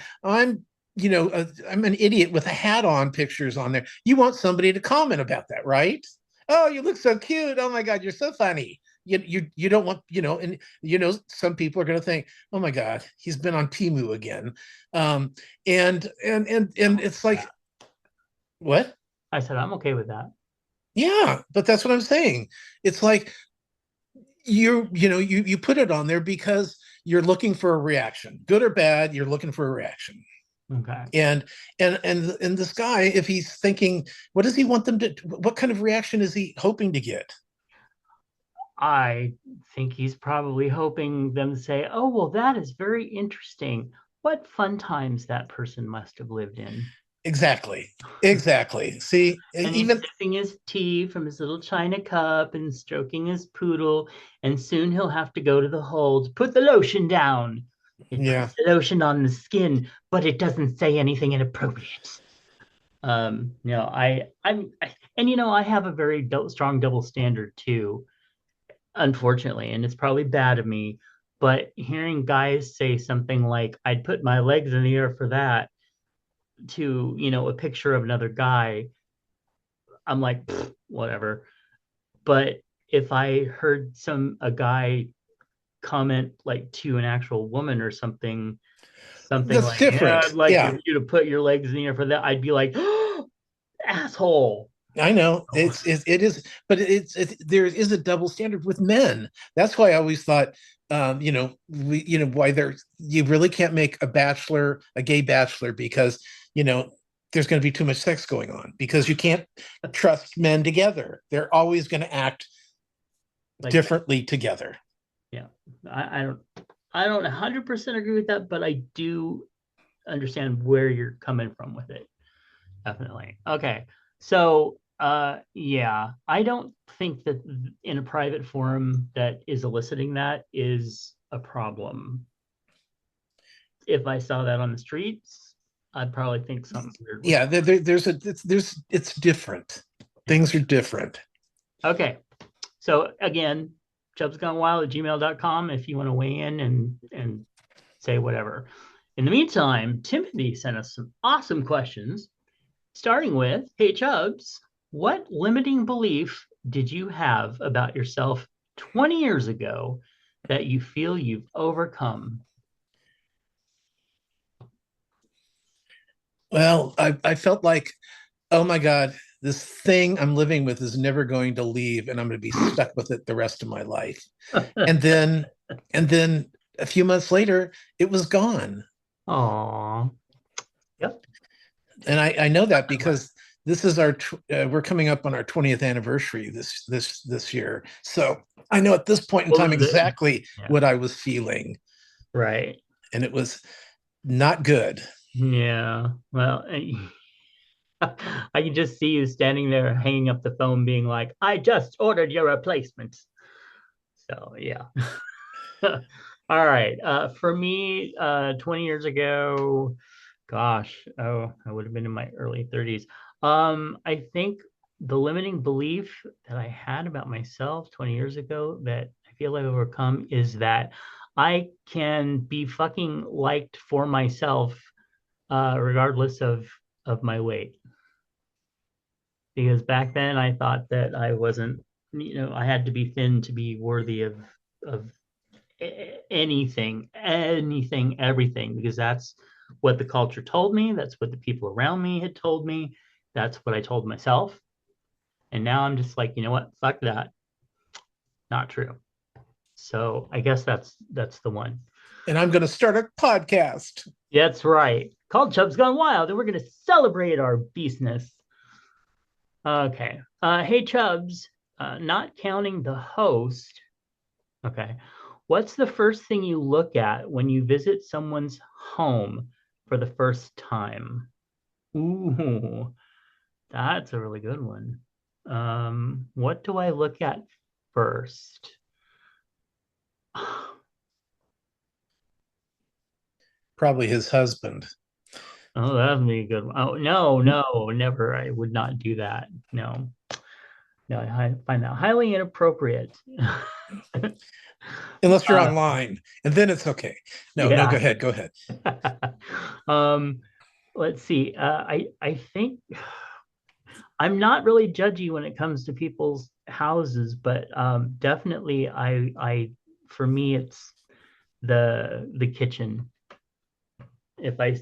an idiot with a hat on pictures on there? You want somebody to comment about that, right? Oh, you look so cute. Oh my God, you're so funny. you don't want, and some people are going to think, oh my God, he's been on Timu again. And it's like, what? I said I'm okay with that. Yeah, but that's what I'm saying. It's like you put it on there because you're looking for a reaction, good or bad. You're looking for a reaction. Okay. And this guy, if he's thinking, what does he want them to? What kind of reaction is he hoping to get? I think he's probably hoping them to say, "Oh, well, that is very interesting. What fun times that person must have lived in." Exactly. See, And he's even sipping his tea from his little china cup and stroking his poodle, and soon he'll have to go to the hole to put the lotion down. It yeah, puts the lotion on the skin, but it doesn't say anything inappropriate. I have a very strong double standard too, unfortunately, and it's probably bad of me. But hearing guys say something like, "I'd put my legs in the air for that," to a picture of another guy, I'm like, whatever. But if I heard a guy comment like to an actual woman or something that's like, "Yeah, I'd different. like Yeah, you to put your legs in the air for that," I'd be like, oh, asshole. I know it is, but there is a double standard with men. That's why I always thought, why you really can't make a gay bachelor, because there's going to be too much sex going on, because you can't trust men together. They're always going to act Like, differently together. yeah, I don't 100% agree with that, but I do understand where you're coming from with it. Definitely. Okay. So, yeah, I don't think that in a private forum that is eliciting that is a problem. If I saw that on the streets, I'd probably think something weird was Yeah, going it's different. on. Things are different. Okay. So again, chubsgonewild@gmail.com if you want to weigh in and say whatever. In the meantime, Timothy sent us some awesome questions, starting with, "Hey Chubs, what limiting belief did you have about yourself 20 years ago that you feel you've overcome?" Well, I felt like, oh my God, this thing I'm living with is never going to leave, and I'm going to be stuck with it the rest of my life. And then, and then a few months later, it was gone. Aw. Yep. And I know that because this is we're coming up on our 20th anniversary this year. So I know at this point in What time was it? exactly Yeah. what I was feeling, Right. and it was not good. Yeah. Well, I can just see you standing there hanging up the phone being like, "I just ordered your replacement." So, yeah. All right. For me, 20 years ago, gosh, I would have been in my early 30s. I think the limiting belief that I had about myself 20 years ago that I feel I've overcome is that I can be fucking liked for myself, regardless of my weight. Because back then I thought that I wasn't, I had to be thin to be worthy of anything, everything, because that's what the culture told me. That's what the people around me had told me. That's what I told myself. And now I'm just like, you know what? Fuck that. Not true. So I guess that's the one. And I'm going to start a podcast. That's right. Called Chubs Gone Wild, and we're going to celebrate our beastness. Okay. Hey, Chubs, not counting the host. Okay. What's the first thing you look at when you visit someone's home for the first time? Ooh, that's a really good one. What do I look at first? Probably his husband. Oh, that would be a good one. Oh, no, never. I would not do that. No, no, I find that highly inappropriate. Unless you're online, and then it's okay. No, Yeah. go ahead. Go ahead. um, let's see. I think I'm not really judgy when it comes to people's houses, but definitely for me it's the kitchen. If I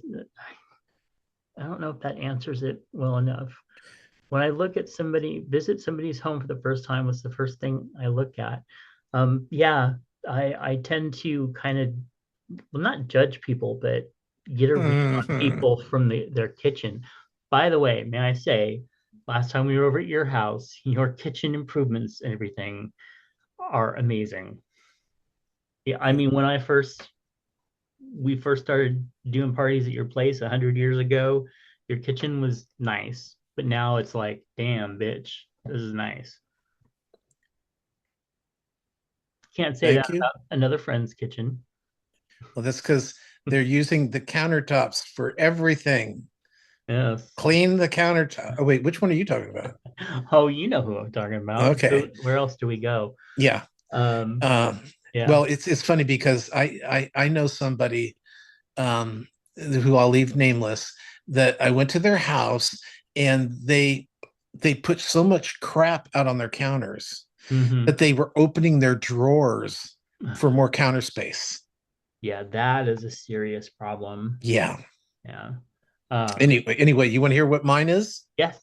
don't know if that answers it well enough. When I look at visit somebody's home for the first time, what's the first thing I look at? Yeah, I tend to kind of, well, not judge people, but get a read on Mhm. people from their kitchen. By the way, may I say, last time we were over at your house, your kitchen improvements and everything are amazing. Yeah, I mean, when we first started doing parties at your place 100 years ago, your kitchen was nice, but now it's like, damn, bitch, this is nice. Can't say that Thank you. about another friend's kitchen. Well, that's because they're using the countertops for everything. Yes. Clean the countertop. Oh, wait, which one are you talking about? Oh, you know who I'm talking about. Okay. Where else do we go? Yeah. Um, Um, yeah. well, it's funny because I know somebody who I'll leave nameless, that I went to their house and they put so much crap out on their counters that Hmm. they were opening their drawers for more counter space. Yeah, that is a serious problem. Yeah. Yeah. Uh, Anyway, you want to hear what mine is? yes.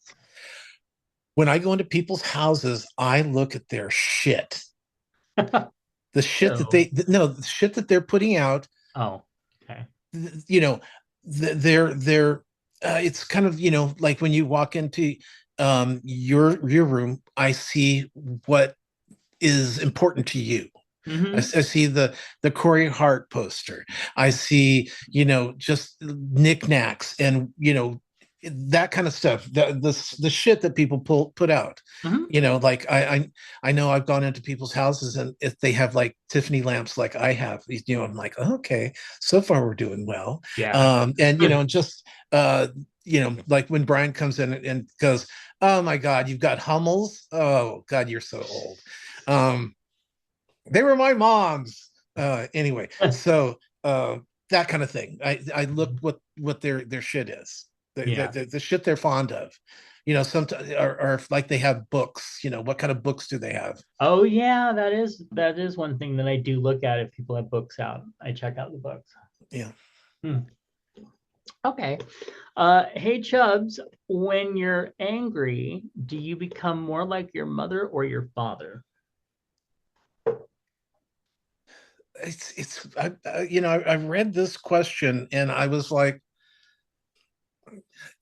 When I go into people's houses, I look at their shit. The shit that So, no, the shit that they're putting out, oh, okay. you know, they're it's kind of, like when you walk into your room, I see what is important to you. I Hmm. see the Corey Hart poster. I see, just knickknacks and that kind of stuff. The shit that people put out. Hmm. Like I know I've gone into people's houses, and if they have like Tiffany lamps like I have, I'm like, oh, okay, so far we're doing well. Yeah. And just like when Brian comes in and goes, oh my God, you've got Hummels. Oh God, you're so old. Um, they were my mom's. Anyway, so that kind of thing. I look what their shit is. Yeah. The shit they're fond of. Sometimes, or like they have books. What kind of books do they have? Oh, yeah, that is one thing that I do look at if people have books out. I check out the books. Yeah. Hmm. Okay. Hey Chubbs, when you're angry, do you become more like your mother or your father? I read this question and I was like,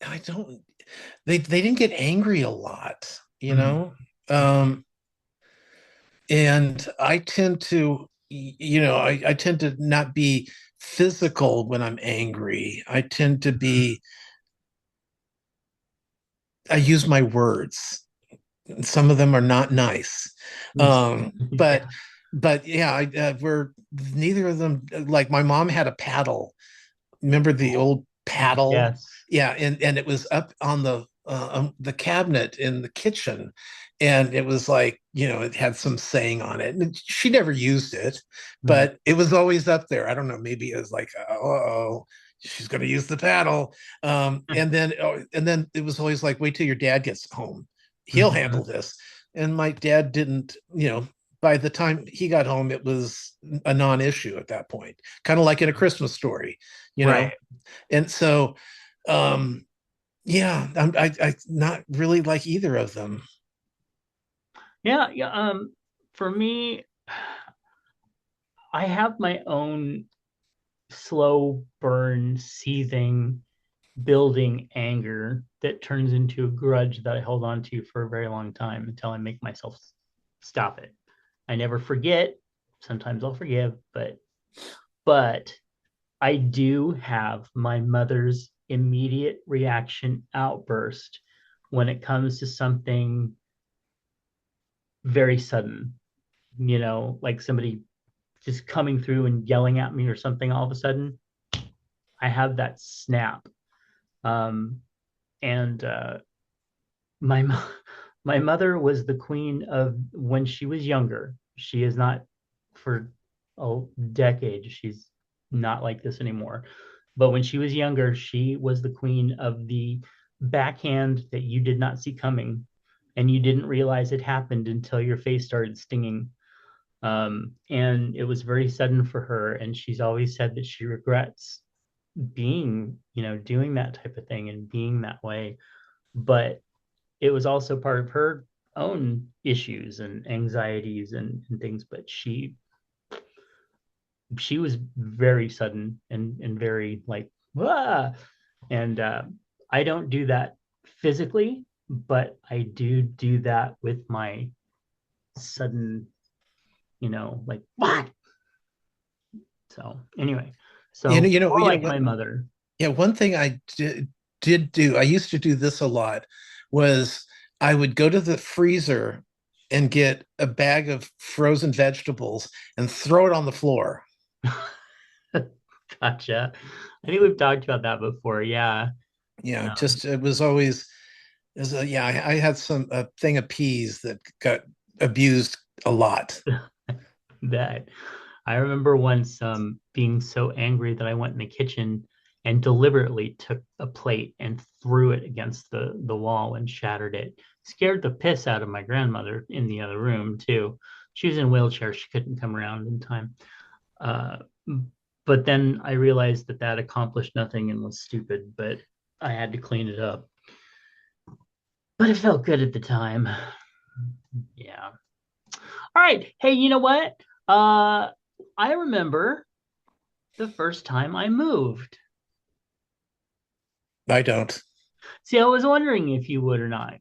I don't. They didn't get angry a lot, Mhm. um, and I tend to, I tend to not be physical when I'm angry. I tend to be. I use my words. Some of them are not nice, but Yeah. yeah, we're neither of them. Like my mom had a paddle. Remember the old paddle? Yes. Yeah, and it was up on the cabinet in the kitchen, and it was like, it had some saying on it, and she never used it, Mhm. but it was always up there. I don't know, maybe it was like, oh, she's going to use the paddle. And then it was always like, wait till your dad gets home, he'll handle Mhm. this. And my dad didn't. By the time he got home, it was a non-issue at that point, kind of like in A Christmas Story, you Right. know and so um yeah, I not really like either of them. Yeah, yeah. For me, I have my own slow burn, seething, building anger that turns into a grudge that I hold on to for a very long time until I make myself stop it. I never forget. Sometimes I'll forgive, but I do have my mother's immediate reaction outburst when it comes to something very sudden, like somebody just coming through and yelling at me or something all of a sudden. I have that snap. Um, and my my mother was the queen of when she was younger. She is not for a decade. She's not like this anymore. But when she was younger, she was the queen of the backhand that you did not see coming, and you didn't realize it happened until your face started stinging. And it was very sudden for her, and she's always said that she regrets being, doing that type of thing and being that way. But it was also part of her own issues and anxieties and things. But she was very sudden and very like, ah! And I don't do that physically, but I do that with my sudden, like what? So anyway, You know, so more like what? my mother. Yeah, one thing I did do, I used to do this a lot, was I would go to the freezer and get a bag of frozen vegetables and throw it on the floor. Gotcha. I think we've talked about that before. Yeah. Yeah, Um, just it was always yeah, I had a thing of peas that got abused a lot. that I remember once being so angry that I went in the kitchen and deliberately took a plate and threw it against the wall and shattered it. Scared the piss out of my grandmother in the other room too. She was in a wheelchair; she couldn't come around in time. Uh, but then I realized that that accomplished nothing and was stupid. But I had to clean it up. But it felt good at the time. Yeah. All right. Hey, you know what? Uh, I remember the first time I moved. I don't. See, I was wondering if you would or not.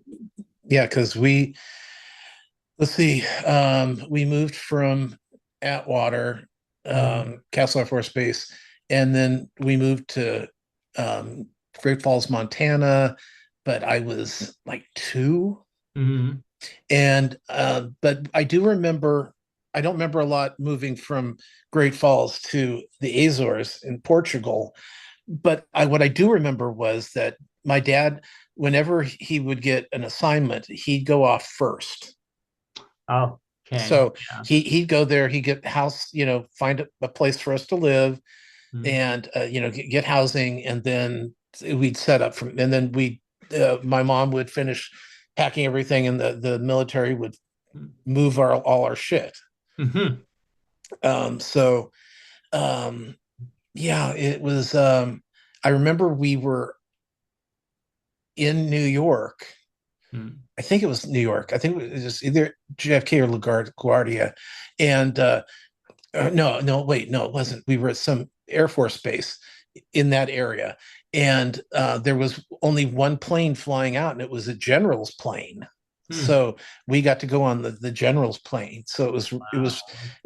Yeah, because let's see, we moved from Atwater, Mm-hmm. Castle Air Force Base, and then we moved to um, Great Falls, Montana, but I was like two. Mm-hmm. And but I do remember, I don't remember a lot moving from Great Falls to the Azores in Portugal. But what I do remember was that my dad, whenever he would get an assignment, he'd go off first. Oh, okay. So Yeah. he'd go there, he'd get house, find a place for us to live, Mm-hmm. and get housing, and then we'd set up from, and then my mom would finish packing everything, and the military would move all our shit. Mm-hmm. So yeah, it was. I remember we were in New York. I think it was New York. I think it was either JFK or LaGuardia, and no, wait, no, it wasn't. We were at some Air Force base in that area, and there was only one plane flying out, and it was a general's plane. Mm-hmm. So we got to go on the general's plane. So Wow.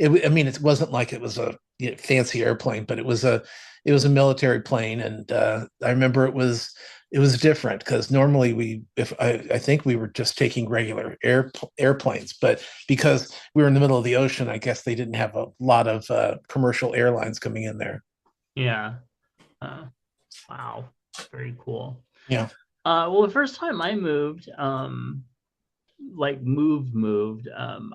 I mean, it wasn't like it was a fancy airplane, but it was a military plane, and I remember it was different because normally I think we were just taking regular airplanes, but because we were in the middle of the ocean, I guess they didn't have a lot of commercial airlines coming in there. Yeah. Uh, wow. Very cool. Yeah. Well, the first time I moved, like moved,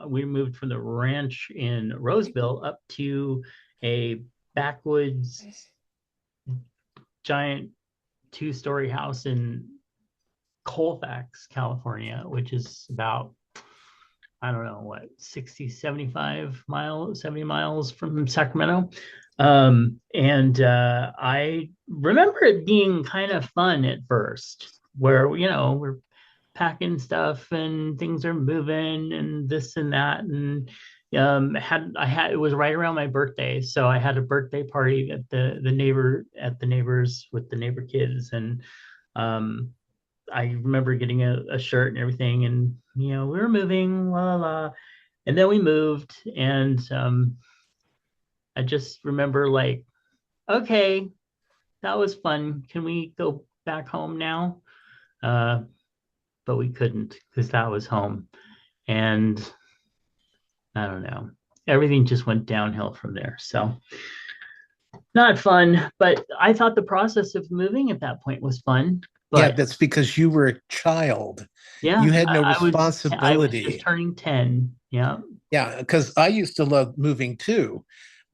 we moved from the ranch in Roseville up to a backwoods giant two-story house in Colfax, California, which is about, I don't know, what, 60, 75 miles, 70 miles from Sacramento. And I remember it being kind of fun at first, where, we're packing stuff and things are moving and this and that. And it was right around my birthday. So I had a birthday party at the neighbors with the neighbor kids. And um, I remember getting a shirt and everything, and we were moving, la la la, and then we moved, and I just remember like, okay, that was fun. Can we go back home now? Uh, but we couldn't because that was home, and I don't know. Everything just went downhill from there. So not fun, but I thought the process of moving at that point was fun. Yeah, But that's because you were a child. yeah, You had no I was just responsibility. turning 10. Yeah. Yeah, because I used to love moving too.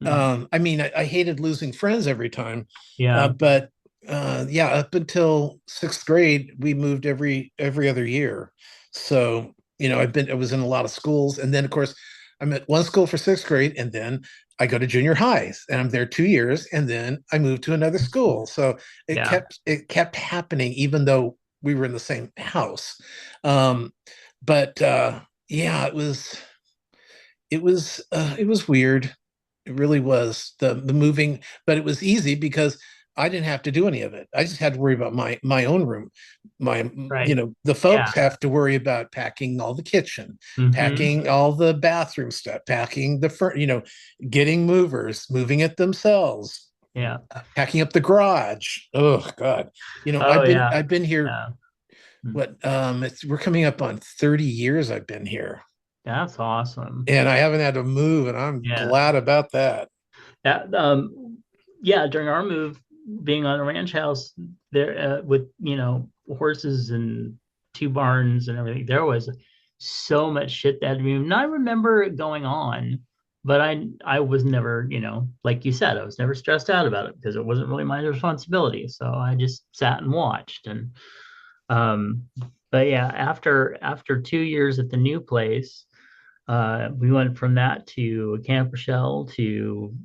Mhm. I mean, I hated losing friends every time, Yeah. but Yeah, up until sixth grade, we moved every other year. So, I was in a lot of schools, and then of course, I'm at one school for sixth grade, and then I go to junior highs, and I'm there 2 years, and then I moved to another school. So Yeah. it kept happening, even though we were in the same house. Um, but yeah, it was weird. It really was the moving, but it was easy because I didn't have to do any of it. I just had to worry about my own room. My Right. the Yeah. folks have to worry about packing all the kitchen, Hmm. packing all the bathroom stuff, packing getting movers, moving it themselves, Yeah. packing up the garage. Oh God. Oh yeah. I've been here Yeah. Mm. what we're coming up on 30 years I've been here, That's awesome. and I haven't had to move, and I'm Yeah. glad about that. That yeah, during our move, being on a ranch house there with horses and two barns and everything, there was so much shit that had to be moved. And I remember it going on, but I was never, like you said, I was never stressed out about it because it wasn't really my responsibility. So I just sat and watched. And um but yeah, after 2 years at the new place, we went from that to a camper shell to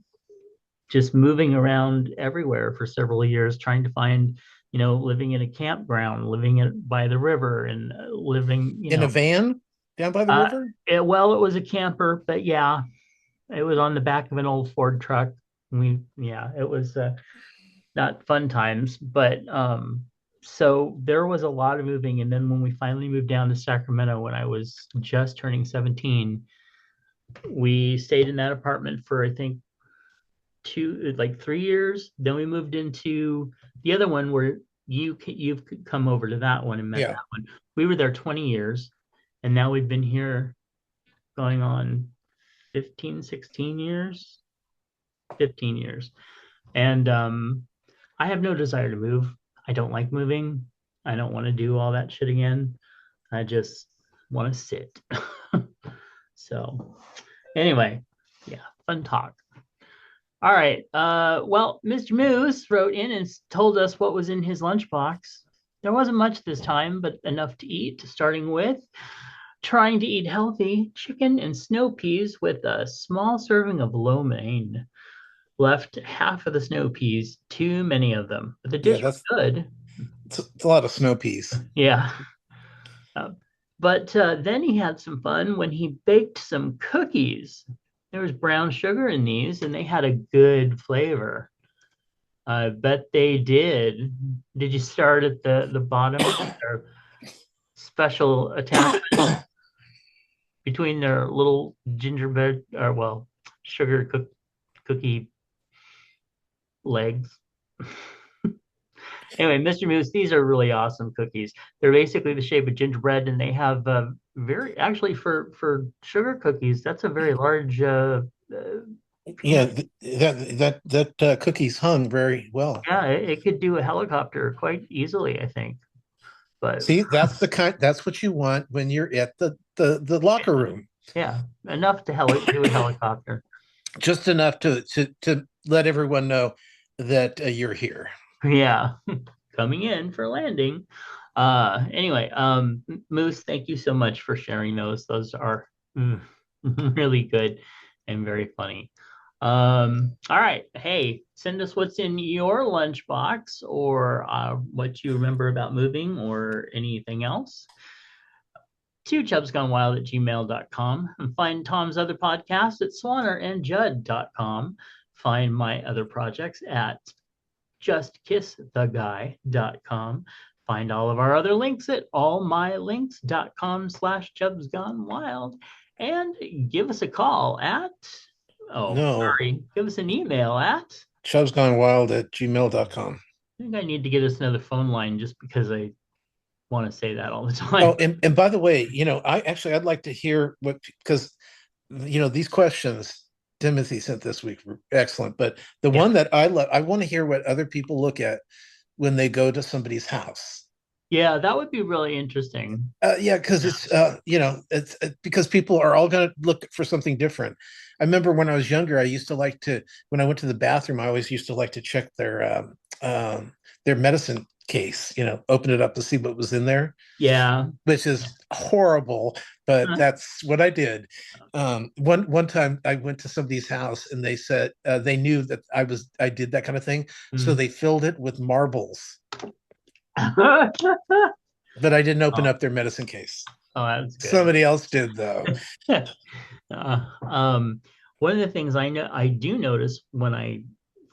just moving around everywhere for several years, trying to find, living in a campground, living by the river, and living, In a van down by the uh, river. well, it was a camper, but yeah, it was on the back of an old Ford truck. Yeah, it was not fun times, but so there was a lot of moving. And then when we finally moved down to Sacramento, when I was just turning 17, we stayed in that apartment for, I think, 3 years. Then we moved into the other one where you've come over to that one and met Yeah. that one. We were there 20 years, and now we've been here going on 15, 16 years, 15 years. And I have no desire to move. I don't like moving. I don't want to do all that shit again. I just want to sit. So anyway, yeah, fun talk. All right. Well, Mr. Moose wrote in and told us what was in his lunchbox. There wasn't much this time, but enough to eat, starting with trying to eat healthy chicken and snow peas with a small serving of lo mein. Left half of the snow peas, too many of them, but the Yeah, dish was good. it's a lot of snow peas. Yeah. Uh, but then he had some fun when he baked some cookies. There was brown sugar in these, and they had a good flavor. I bet they did. Did you start at the bottom or special attachment between their little gingerbread or well sugar cookie legs? Anyway, Mr. Moose, these are really awesome cookies. They're basically the shape of gingerbread, and they have very actually for sugar cookies. That's a very large piece. Yeah, that cookies hung very well. Yeah, it could do a helicopter quite easily, I think. But See, that's what you want when you're at the locker room. yeah, enough to do a helicopter. Just enough to let everyone know that you're here. Yeah, coming in for landing. Anyway, Moose, thank you so much for sharing those. Those are really good and very funny. All right. Hey, send us what's in your lunchbox or what you remember about moving or anything else to chubsgonewild@gmail.com, and find Tom's other podcast at swannerandjudd.com. Find my other projects at justkisstheguy.com. Find all of our other links at allmylinks.com/chubsgonewild. And give us a call at, No, give us an email at, chubsgonewild@gmail.com. I think I need to get us another phone line just because I want to say that all the Oh, time. and by the way, I'd like to hear because these questions Timothy sent this week were excellent, but the Yeah. one that I love, I want to hear what other people look at when they go to somebody's house. Yeah, that would be really interesting. Yeah, because it's because people are all going to look for something different. I remember when I was younger, I used to like to when I went to the bathroom, I always used to like to check their medicine case, open it up to see what was in there. Yeah. Which is horrible, but that's what I did. One time I went to somebody's house and they said they knew that I did that kind of thing, so they filled it with marbles. But I didn't open up their medicine case. Oh, that's good. Somebody else did, though. One of the things I do notice when I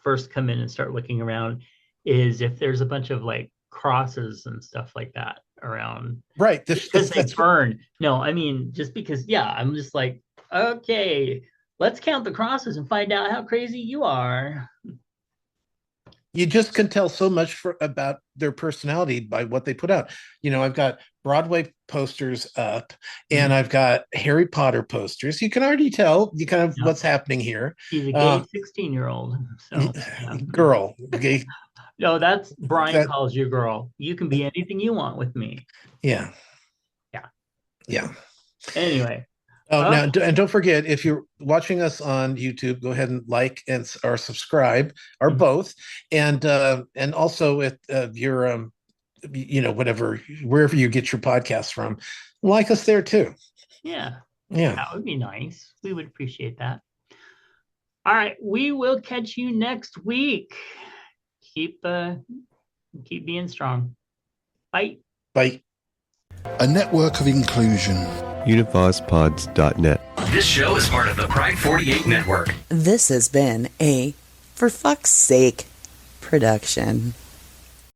first come in and start looking around is if there's a bunch of like crosses and stuff like that around. Right. Because they burn. No, I mean, just because, I'm just like, okay, let's count the crosses and find out how crazy you are. You just can tell so much about their personality by what they put out. I've got Broadway posters up, and I've got Harry Potter posters. You can already tell what's happening here. He's a gay 16-year-old. So, girl. Gay. No, that's Brian calls you girl. You can be anything you want with me. Yeah. Anyway. Now, and don't forget, if you're watching us on YouTube, go ahead and like or subscribe, or both, and also if you're wherever you get your podcasts from, like us there too. Yeah, that would be nice. We would appreciate that. All right, we will catch you next week. Keep being strong. Bye. A network of inclusion. UnivazPods.net. This show is part of the Pride 48 network. This has been a For Fuck's Sake production.